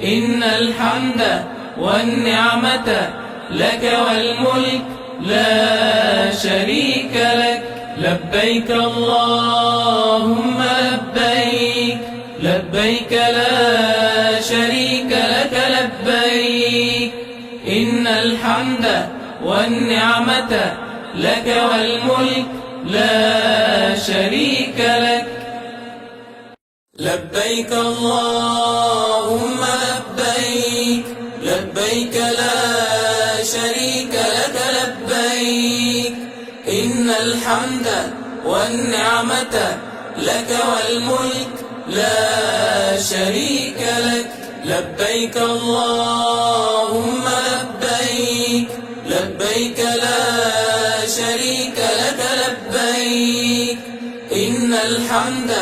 إن الحمد والنعمة لك والملك لا شريك لك لبيك اللهم لبيك لبيك لا شريك لك لبيك إن الحمد والنعمة لك والملك لا شريك لك لبيك اللهم لبيك لبيك لا شريك لك لبيك إن الحمد والنعمة لك والملك لا شريك لك لبيك اللهم لبيك لبيك لا شريك لك لبيك إن الحمد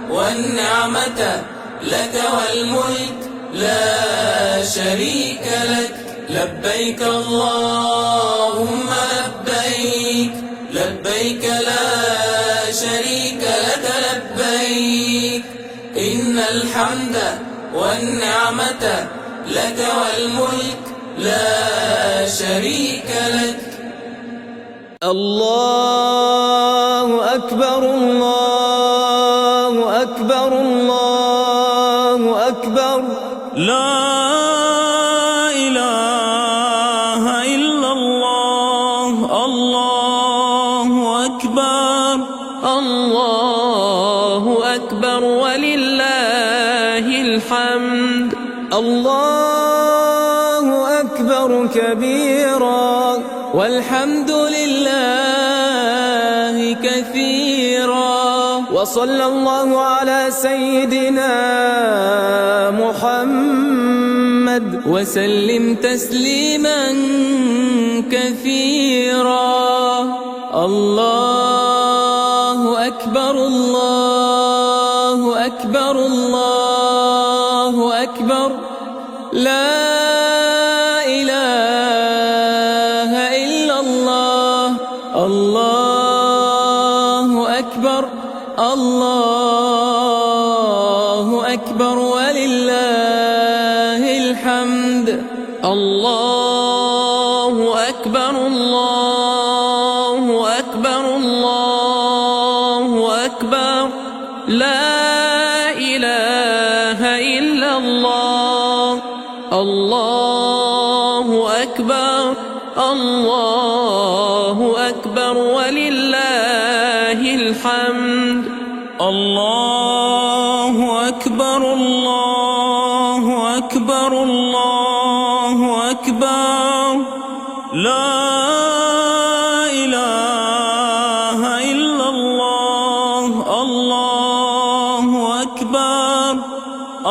والنعمة لك والملك لا شريك لك لبيك اللهم لبيك لبيك لا شريك لك لبيك إن الحمد والنعمة لك والملك لا شريك لك الله أكبر الله أكبر الله أكبر لا إله إلا الله الله أكبر الله أكبر ولله الحمد الله أكبر كبيرا والحمد لله كثيرا وصلى الله على سيدنا محمد وسلم تسليما كثيرا الله أكبر الله أكبر الله أكبر لا إله إلا الله الله أكبر الله أكبر ولله الحمد الله أكبر الله أكبر الله أكبر لا إله إلا الله الله أكبر الله أكبر ولله الحمد الله أكبر الله أكبر الله أكبر لا إله إلا الله الله أكبر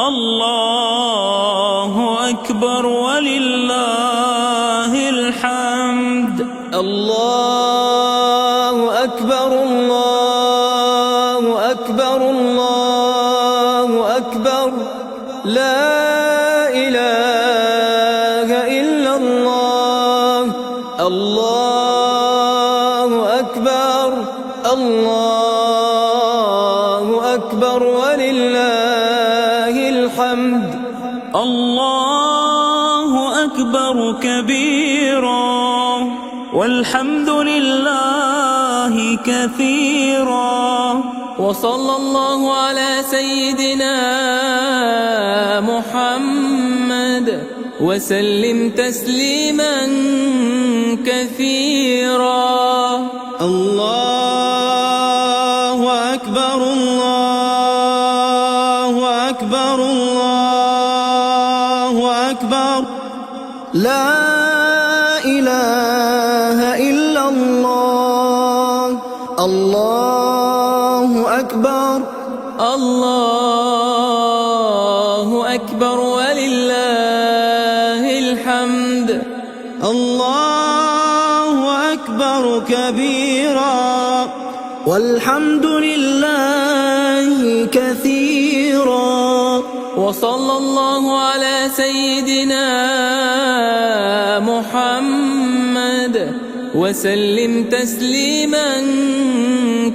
الله أكبر ولله الحمد الله أكبر الله أكبر الله أكبر لا إله إلا الله الله أكبر الله أكبر ولله الحمد الله أكبر كبيرا والحمد لله كثيرا وصلى الله على سيدنا محمد وسلم تسليما كثيرا الله أكبر الله أكبر الله أكبر لا إله إلا الله الله أكبر الله أكبر ولله الحمد الله أكبر كبيرا والحمد لله كثيرا وصلى الله على سيدنا محمد وسلم تسليما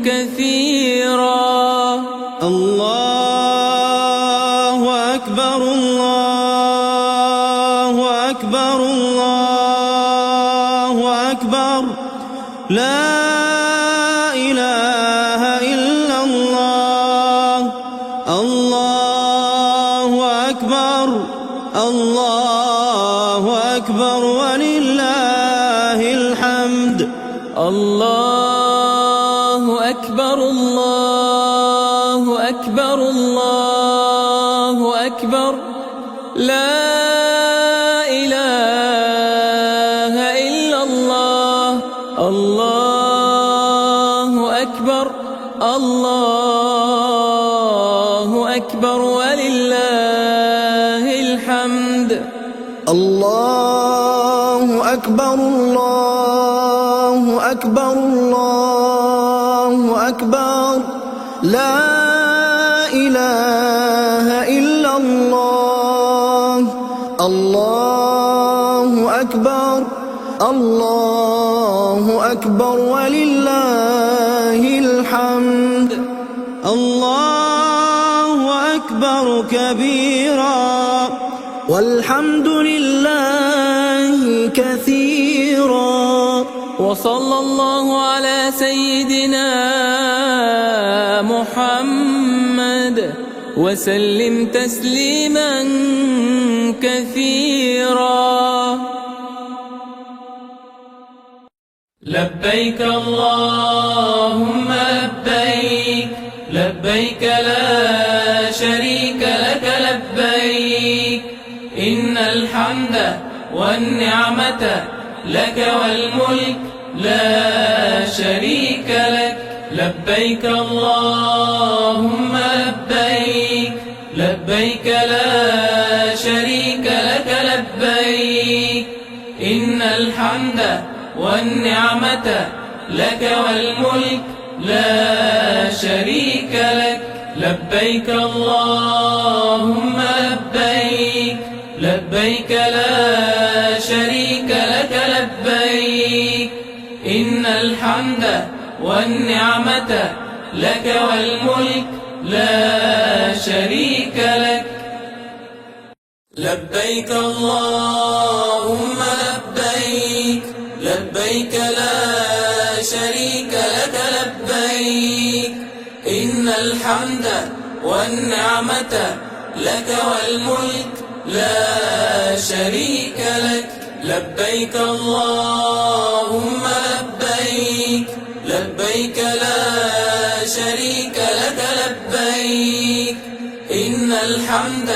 كثيرا الله أكبر الله أكبر الله أكبر لا إله إلا الله الله أكبر الله أكبر ولله الحمد الله أكبر الله أكبر الله أكبر لا إله إلا الله الله أكبر الله أكبر ولله الحمد الله أكبر الله أكبر الله أكبر لا إله إلا الله الله أكبر الله أكبر ولله الحمد الله أكبر كبيرا والحمد لله كثيرا وصلى الله على سيدنا محمد وسلم تسليما كثيرا لبيك اللهم لبيك لبيك لا شريك لك لبيك إن الحمد والنعمة لك والملك لا شريك لك لبيك اللهم لبيك لبيك لا شريك لك لبيك إن الحمد والنعمة لك والملك لا شريك لك. لبيك اللهم لبيك، لبيك لا شريك لك لبيك. إن الحمد والنعمة لك والملك لا شريك لك. لبيك اللهم لبيك، لبيك لا شريك لك لبيك. إن الحمد والنعمة لك والملك لا شريك لك. لبيك اللهم لبيك، لبيك لا شريك لك لبيك. إن الحمد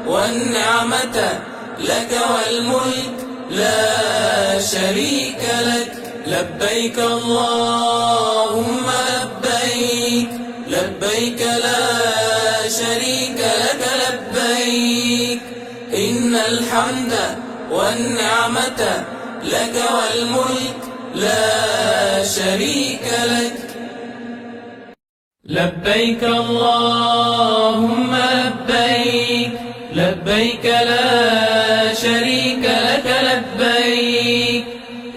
والنعمة لك والملك لا شريك لك. لبيك اللهم لبيك، لبيك لا شريك لك لبيك. إن الحمد والنعمة لك والملك لا شريك لك. لبيك اللهم لبيك، لبيك لا شريك لك لبيك.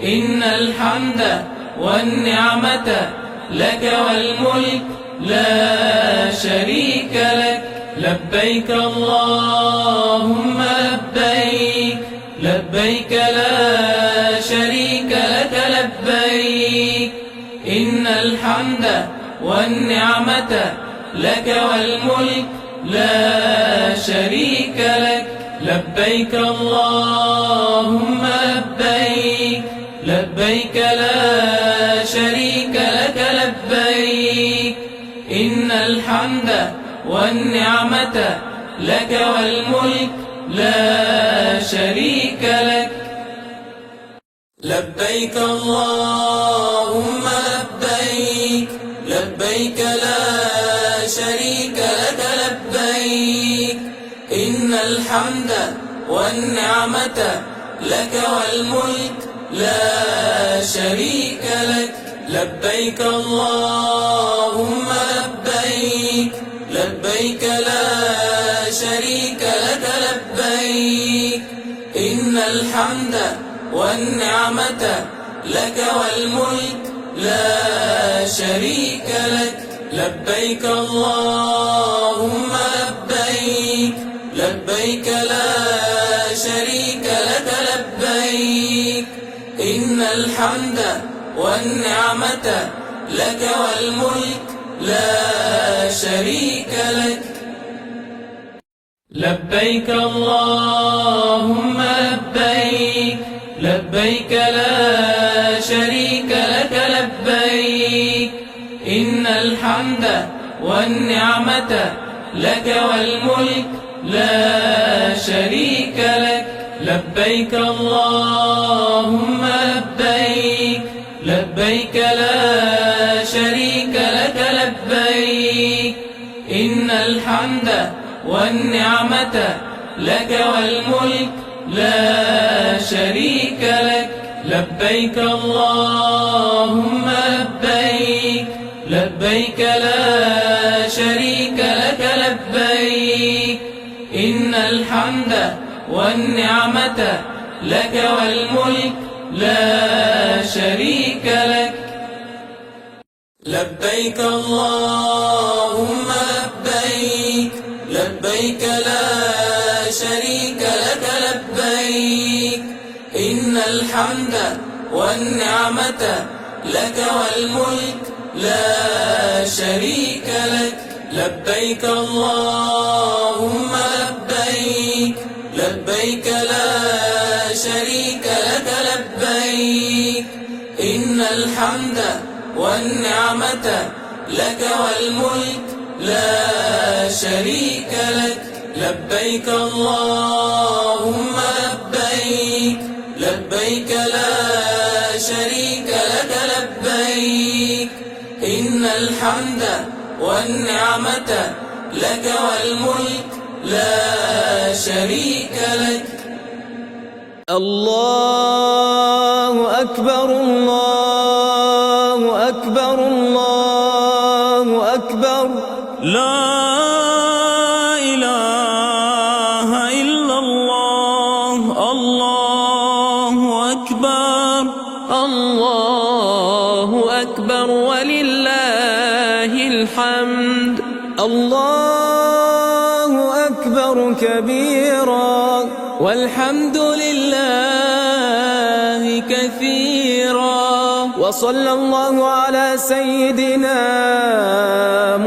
إن الحمد والنعمة لك والملك لا شريك لك. لبيك اللهم لبيك، لبيك لا شريك لك لبيك. إن الحمد والنعمة لك والملك لا شريك لك. لبيك اللهم لبيك، لبيك لا شريك لك لبيك. إن الحمد والنعمة لك والملك لا شريك لك. لبيك اللهم لبيك، لبيك لا شريك لك لبيك. إن الحمد والنعمة لك والملك لا شريك لك. لبيك اللهم لبيك، لبيك لا شريك لك لبيك. إن الحمد والنعمة لك والملك لا شريك لك. لبيك اللهم لبيك، لبيك لا شريك لك لبيك. إن الحمد والنعمة لك والملك لا شريك لك. لبيك اللهم لبيك، لبيك لا شريك لك لبيك. إن الحمد والنعمة لك والملك لا شريك لك. لبيك اللهم لبيك، لبيك لا شريك لك لبيك. إن الحمد والنعمة لك والملك لا شريك لك. لبيك اللهم لبيك، لبيك لا شريك لك لبيك. إن الحمد والنعمة لك والملك لا شريك لك. لبيك اللهم لبيك، لبيك لا شريك لك لبيك. إن الحمد والنعمة لك والملك لا شريك لك. لبيك اللهم لبيك، لبيك لا شريك لك لبيك. إن الحمد والنعمة لك والملك لا شريك لك. لبيك اللهم لبيك، لبيك لا شريك لك لبيك. إن الحمد والنعمة لك والملك لا شريك لك. الله أكبر، الله أكبر. لا إله إلا الله. الله أكبر. الله أكبر ولله الحمد. الله أكبر كبيرا والحمد لله كثيرا. وصلى الله على سيدنا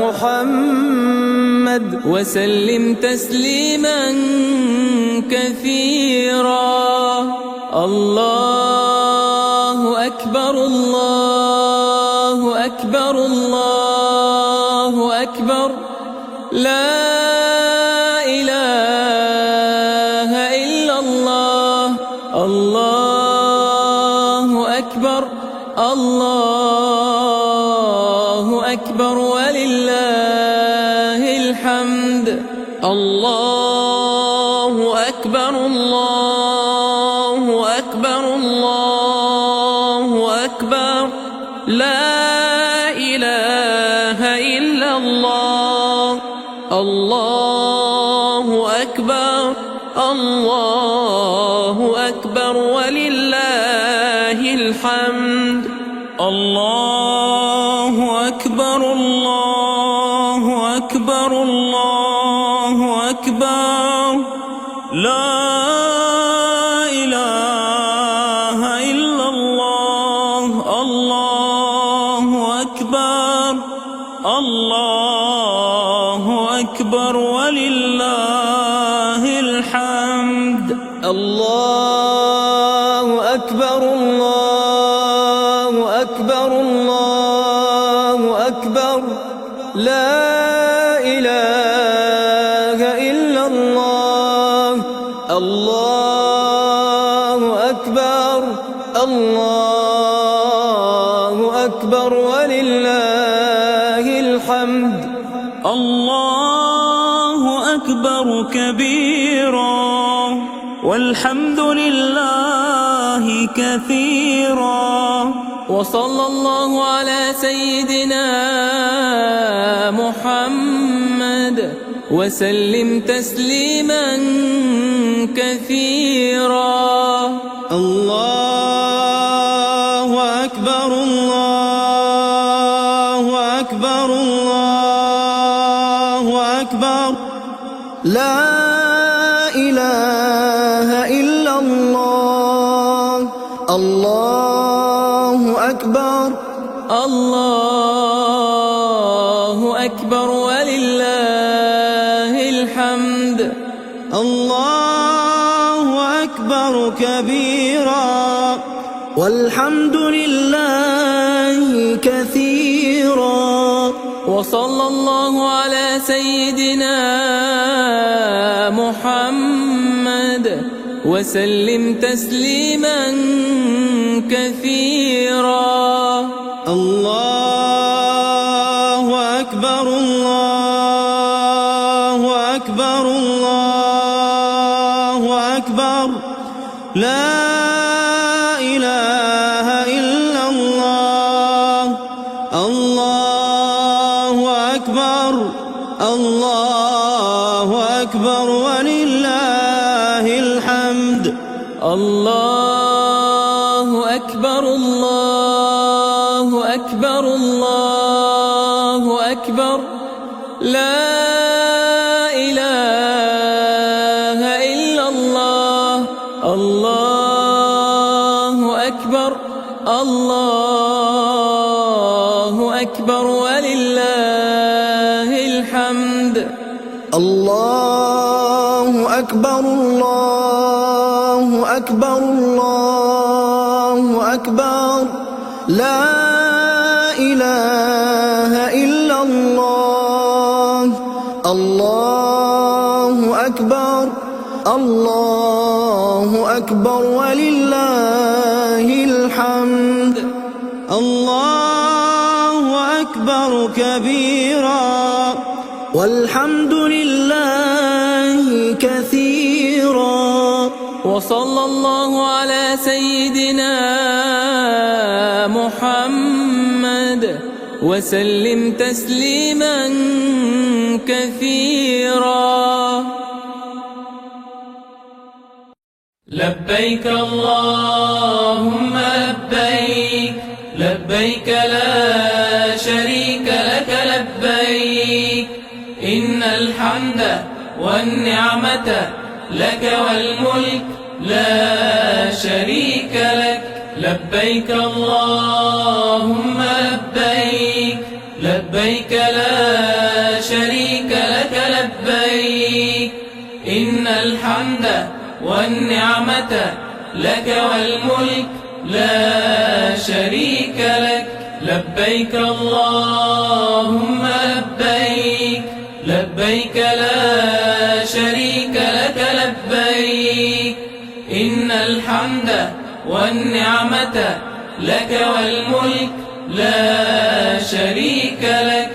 محمد وسلم تسليما كثيرا. الله أكبر الله أكبر الله أكبر. لا إله إلا الله. الله أكبر الله أكبر ولله الحمد. الله أكبر الله أكبر الله أكبر. لا إله إلا الله. الله أكبر الله أكبر ولله الحمد. الله أكبر الله أكبر الله أكبر. لا إله إلا الله. الله أكبر الله أكبر ولله الحمد. الله أكبر الله أكبر الله أكبر. لا إله إلا الله. الله أكبر الله أكبر ولله الحمد. الله أكبر كبيرا والحمد لله كثيرا. وصلى الله على سيدنا محمد وسلم تسليما كثيرا. الله أكبر الله أكبر الله أكبر. لا إله إلا الله. الله أكبر الله أكبر ولله الحمد. الله أكبر كبيرا والحمد لله كثيرا. وصلى الله على سيدنا محمد وسلم تسليما كثيرا. الله أكبر الله أكبر الله أكبر. لا إله إلا الله. الله أكبر الله أكبر ولله الحمد. الله أكبر الله أكبر الله أكبر. لا إله إلا الله. الله أكبر الله أكبر ولله الحمد. الله أكبر الله أكبر الله أكبر. لا إله إلا الله. الله أكبر الله أكبر ولله الحمد. الله أكبر كبيرا والحمد لله كثيرا. وصلى الله على سيدنا محمد وسلم تسليما كثيرا. لبيك اللهم لبيك، لبيك لا شريك لك لبيك، إن الحمد والنعمة لك والملك لا شريك لك. لبيك اللهم لبيك، لبيك لا شريك لك لبيك، إن الحمد والنعمة لك والملك لا شريك لك. لبيك اللهم لبيك، لبيك لا شريك لك لبيك، إن الحمد والنعمة لك والملك لا شريك لك.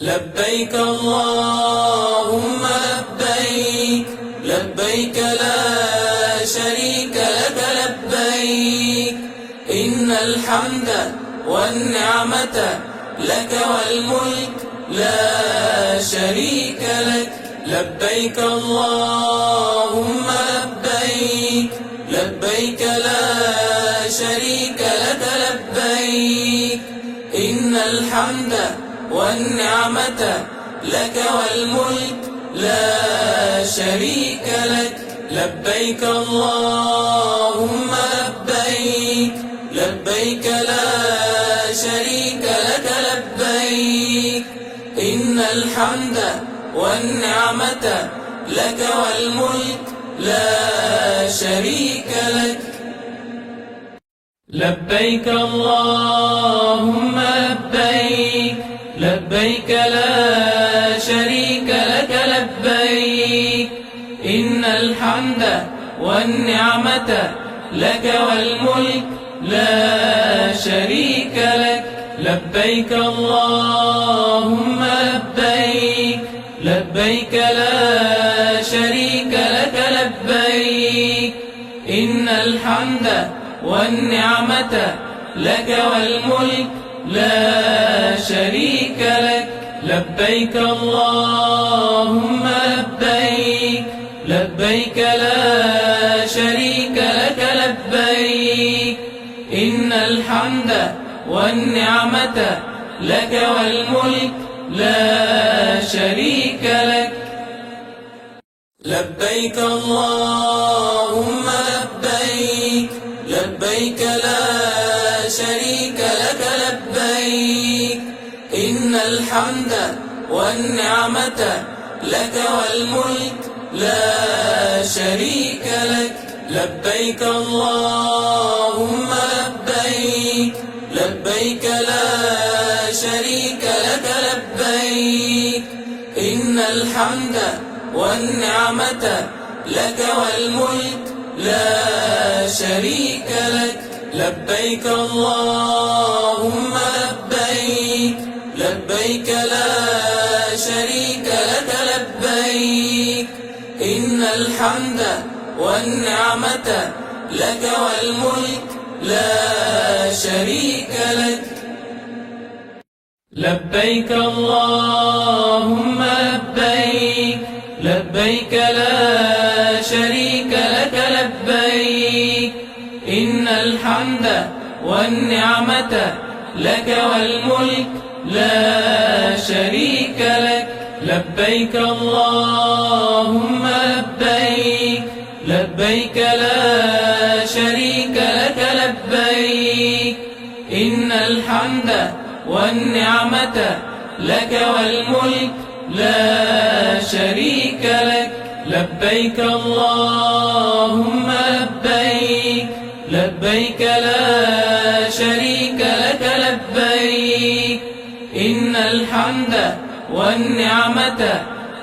لبيك اللهم لبيك، لبيك لا شريك لك لبيك، إن الحمد والنعمة لك والملك لا شريك لك. لبيك اللهم لبيك، لبيك لا شريك لك لبيك، إن الحمد والنعمة لك والملك لا شريك لك. لبيك اللهم لبيك، لبيك لا شريك لك لبيك، إن الحمد والنعمة لك والملك لا شريك لك. لبيك اللهم لبيك، لبيك لا شريك لك لبيك، إن الحمد والنعمة لك والملك لا شريك لك. لبيك اللهم لبيك، لبيك لا شريك لك لبيك، إن الحمد والنعمة لك والملك لا شريك لك. لبيك اللهم لبيك، لبيك لا شريك لك لبيك، إن الحمد والنعمة لك والملك لا شريك لك. لبيك اللهم لبيك، لبيك لا شريك لك لبيك، إن الحمد والنعمة لك والملك لا شريك لك. لبيك اللهم لبيك، لبيك لا شريك لك لبيك، إن الحمد والنعمة لك والملك لا شريك لك. لبيك اللهم لبيك، لبيك لا شريك لك لبيك، إن الحمد والنعمة لك والملك لا شريك لك. لبيك اللهم لبيك، لبيك لا شريك لك لبيك، إن الحمد والنعمة لك والملك لا شريك لك. لبيك اللهم لبيك، لبيك لا شريك لك لبيك، إن الحمد والنعمة لك والملك لا شريك لك. لبيك اللهم لبيك، لبيك لا شريك لك لبيك، إن الحمد والنعمة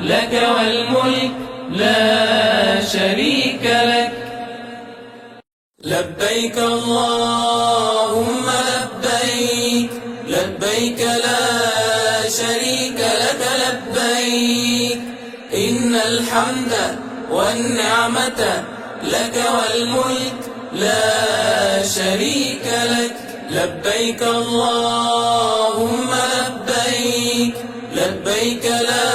لك والملك لا شريك لك. لبيك اللهم لبيك، لبيك لا شريك لك لبيك، إن الحمد والنعمة لك والملك لا شريك لك. لبيك اللهم لبيك لبيك لا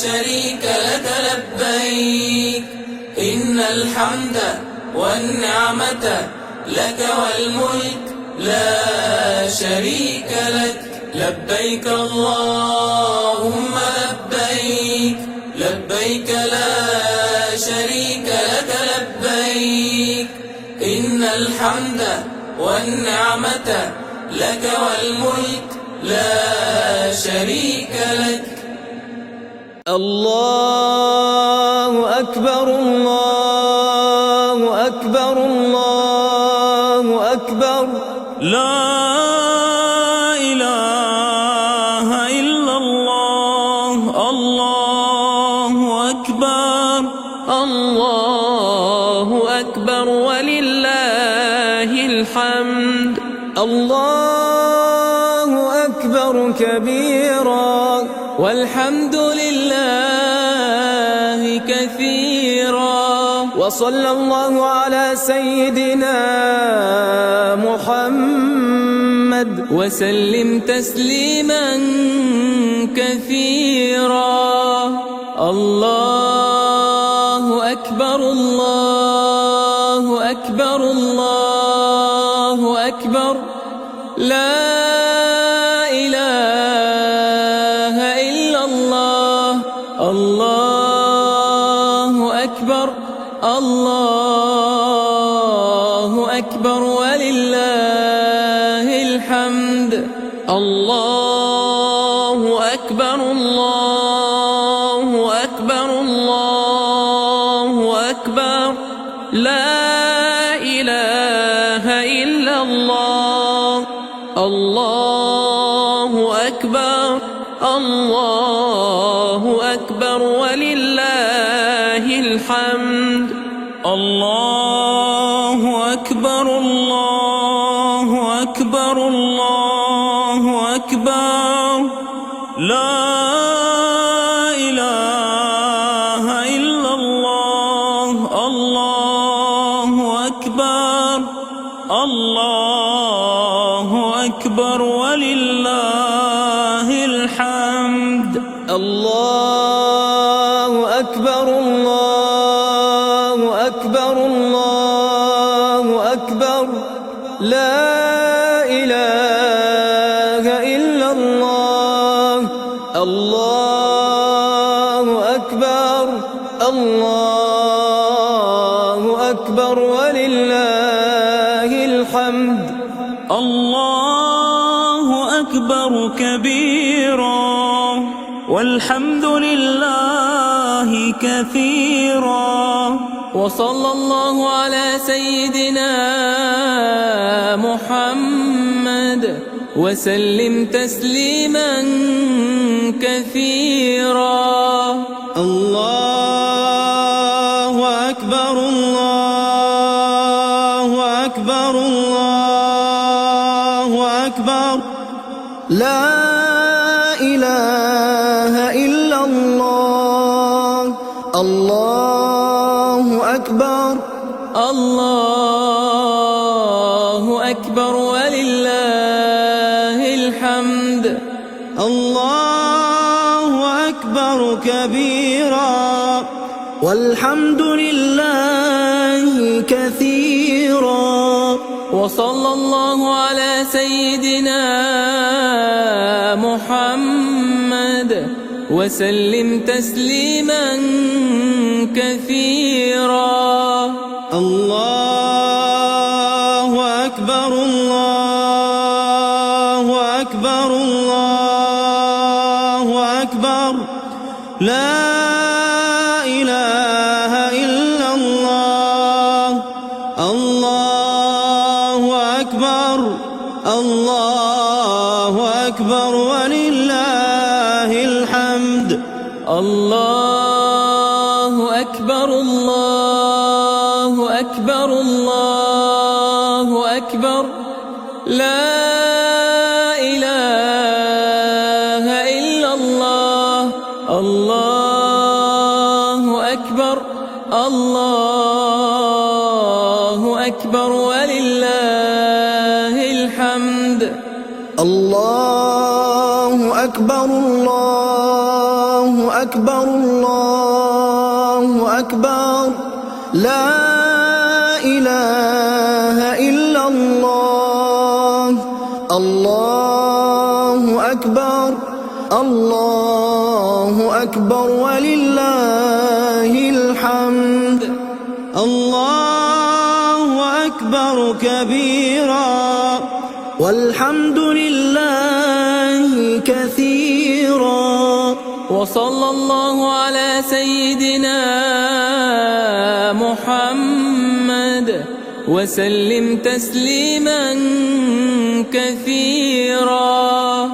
شريك لك لبيك إن الحمد والنعمة لك والملك لا شريك لك لبيك اللهم لبيك لبيك لا شريك لك لبيك إن الحمد والنعمة لك والملك لا شريك لك. الله أكبر الله أكبر الله أكبر لا إله إلا الله الله أكبر الله أكبر ولله الحمد. الله أكبر كبيرا والحمد لله كثيرا. وصلى الله على سيدنا محمد وسلم تسليما كثيرا. الله أكبر الله أكبر الله أكبر لا إله إلا الله. الله أكبر الله أكبر ولله الحمد. الله أكبر الله أكبر الله أكبر لا إله إلا الله. الله أكبر الله أكبر ولله الحمد. الله أكبر الله أكبر الله أكبر لا إله إلا الله. الله أكبر الله أكبر ولله الحمد. الله أكبر الله أكبر الله أكبر لا إله إلا الله. الله أكبر الله أكبر ولله الحمد. الله أكبر كبيرا والحمد لله كثيرا. وصلى الله على سيدنا محمد وسلم تسليما كثيرا. الله أكبر الله أكبر الله أكبر لا إله إلا الله. الله أكبر الله أكبر ولله الحمد. الله أكبر كبيرا والحمد لله كثيرا. وصلى الله على سيدنا محمد وسلم تسليما كثيرا. الله أكبر الله أكبر الله أكبر لا إله إلا الله. الله أكبر الله أكبر ولله الحمد. الله أكبر الله أكبر الله أكبر لا إله إلا الله. الله أكبر الله أكبر ولله الحمد. الله أكبر الله أكبر الله أكبر لا إله إلا الله الله أكبر الله أكبر ولله الحمد الله أكبر كبيرا والحمد لله كثيرا وصلى الله على سيدنا محمد وسلم تسليما كثيرا.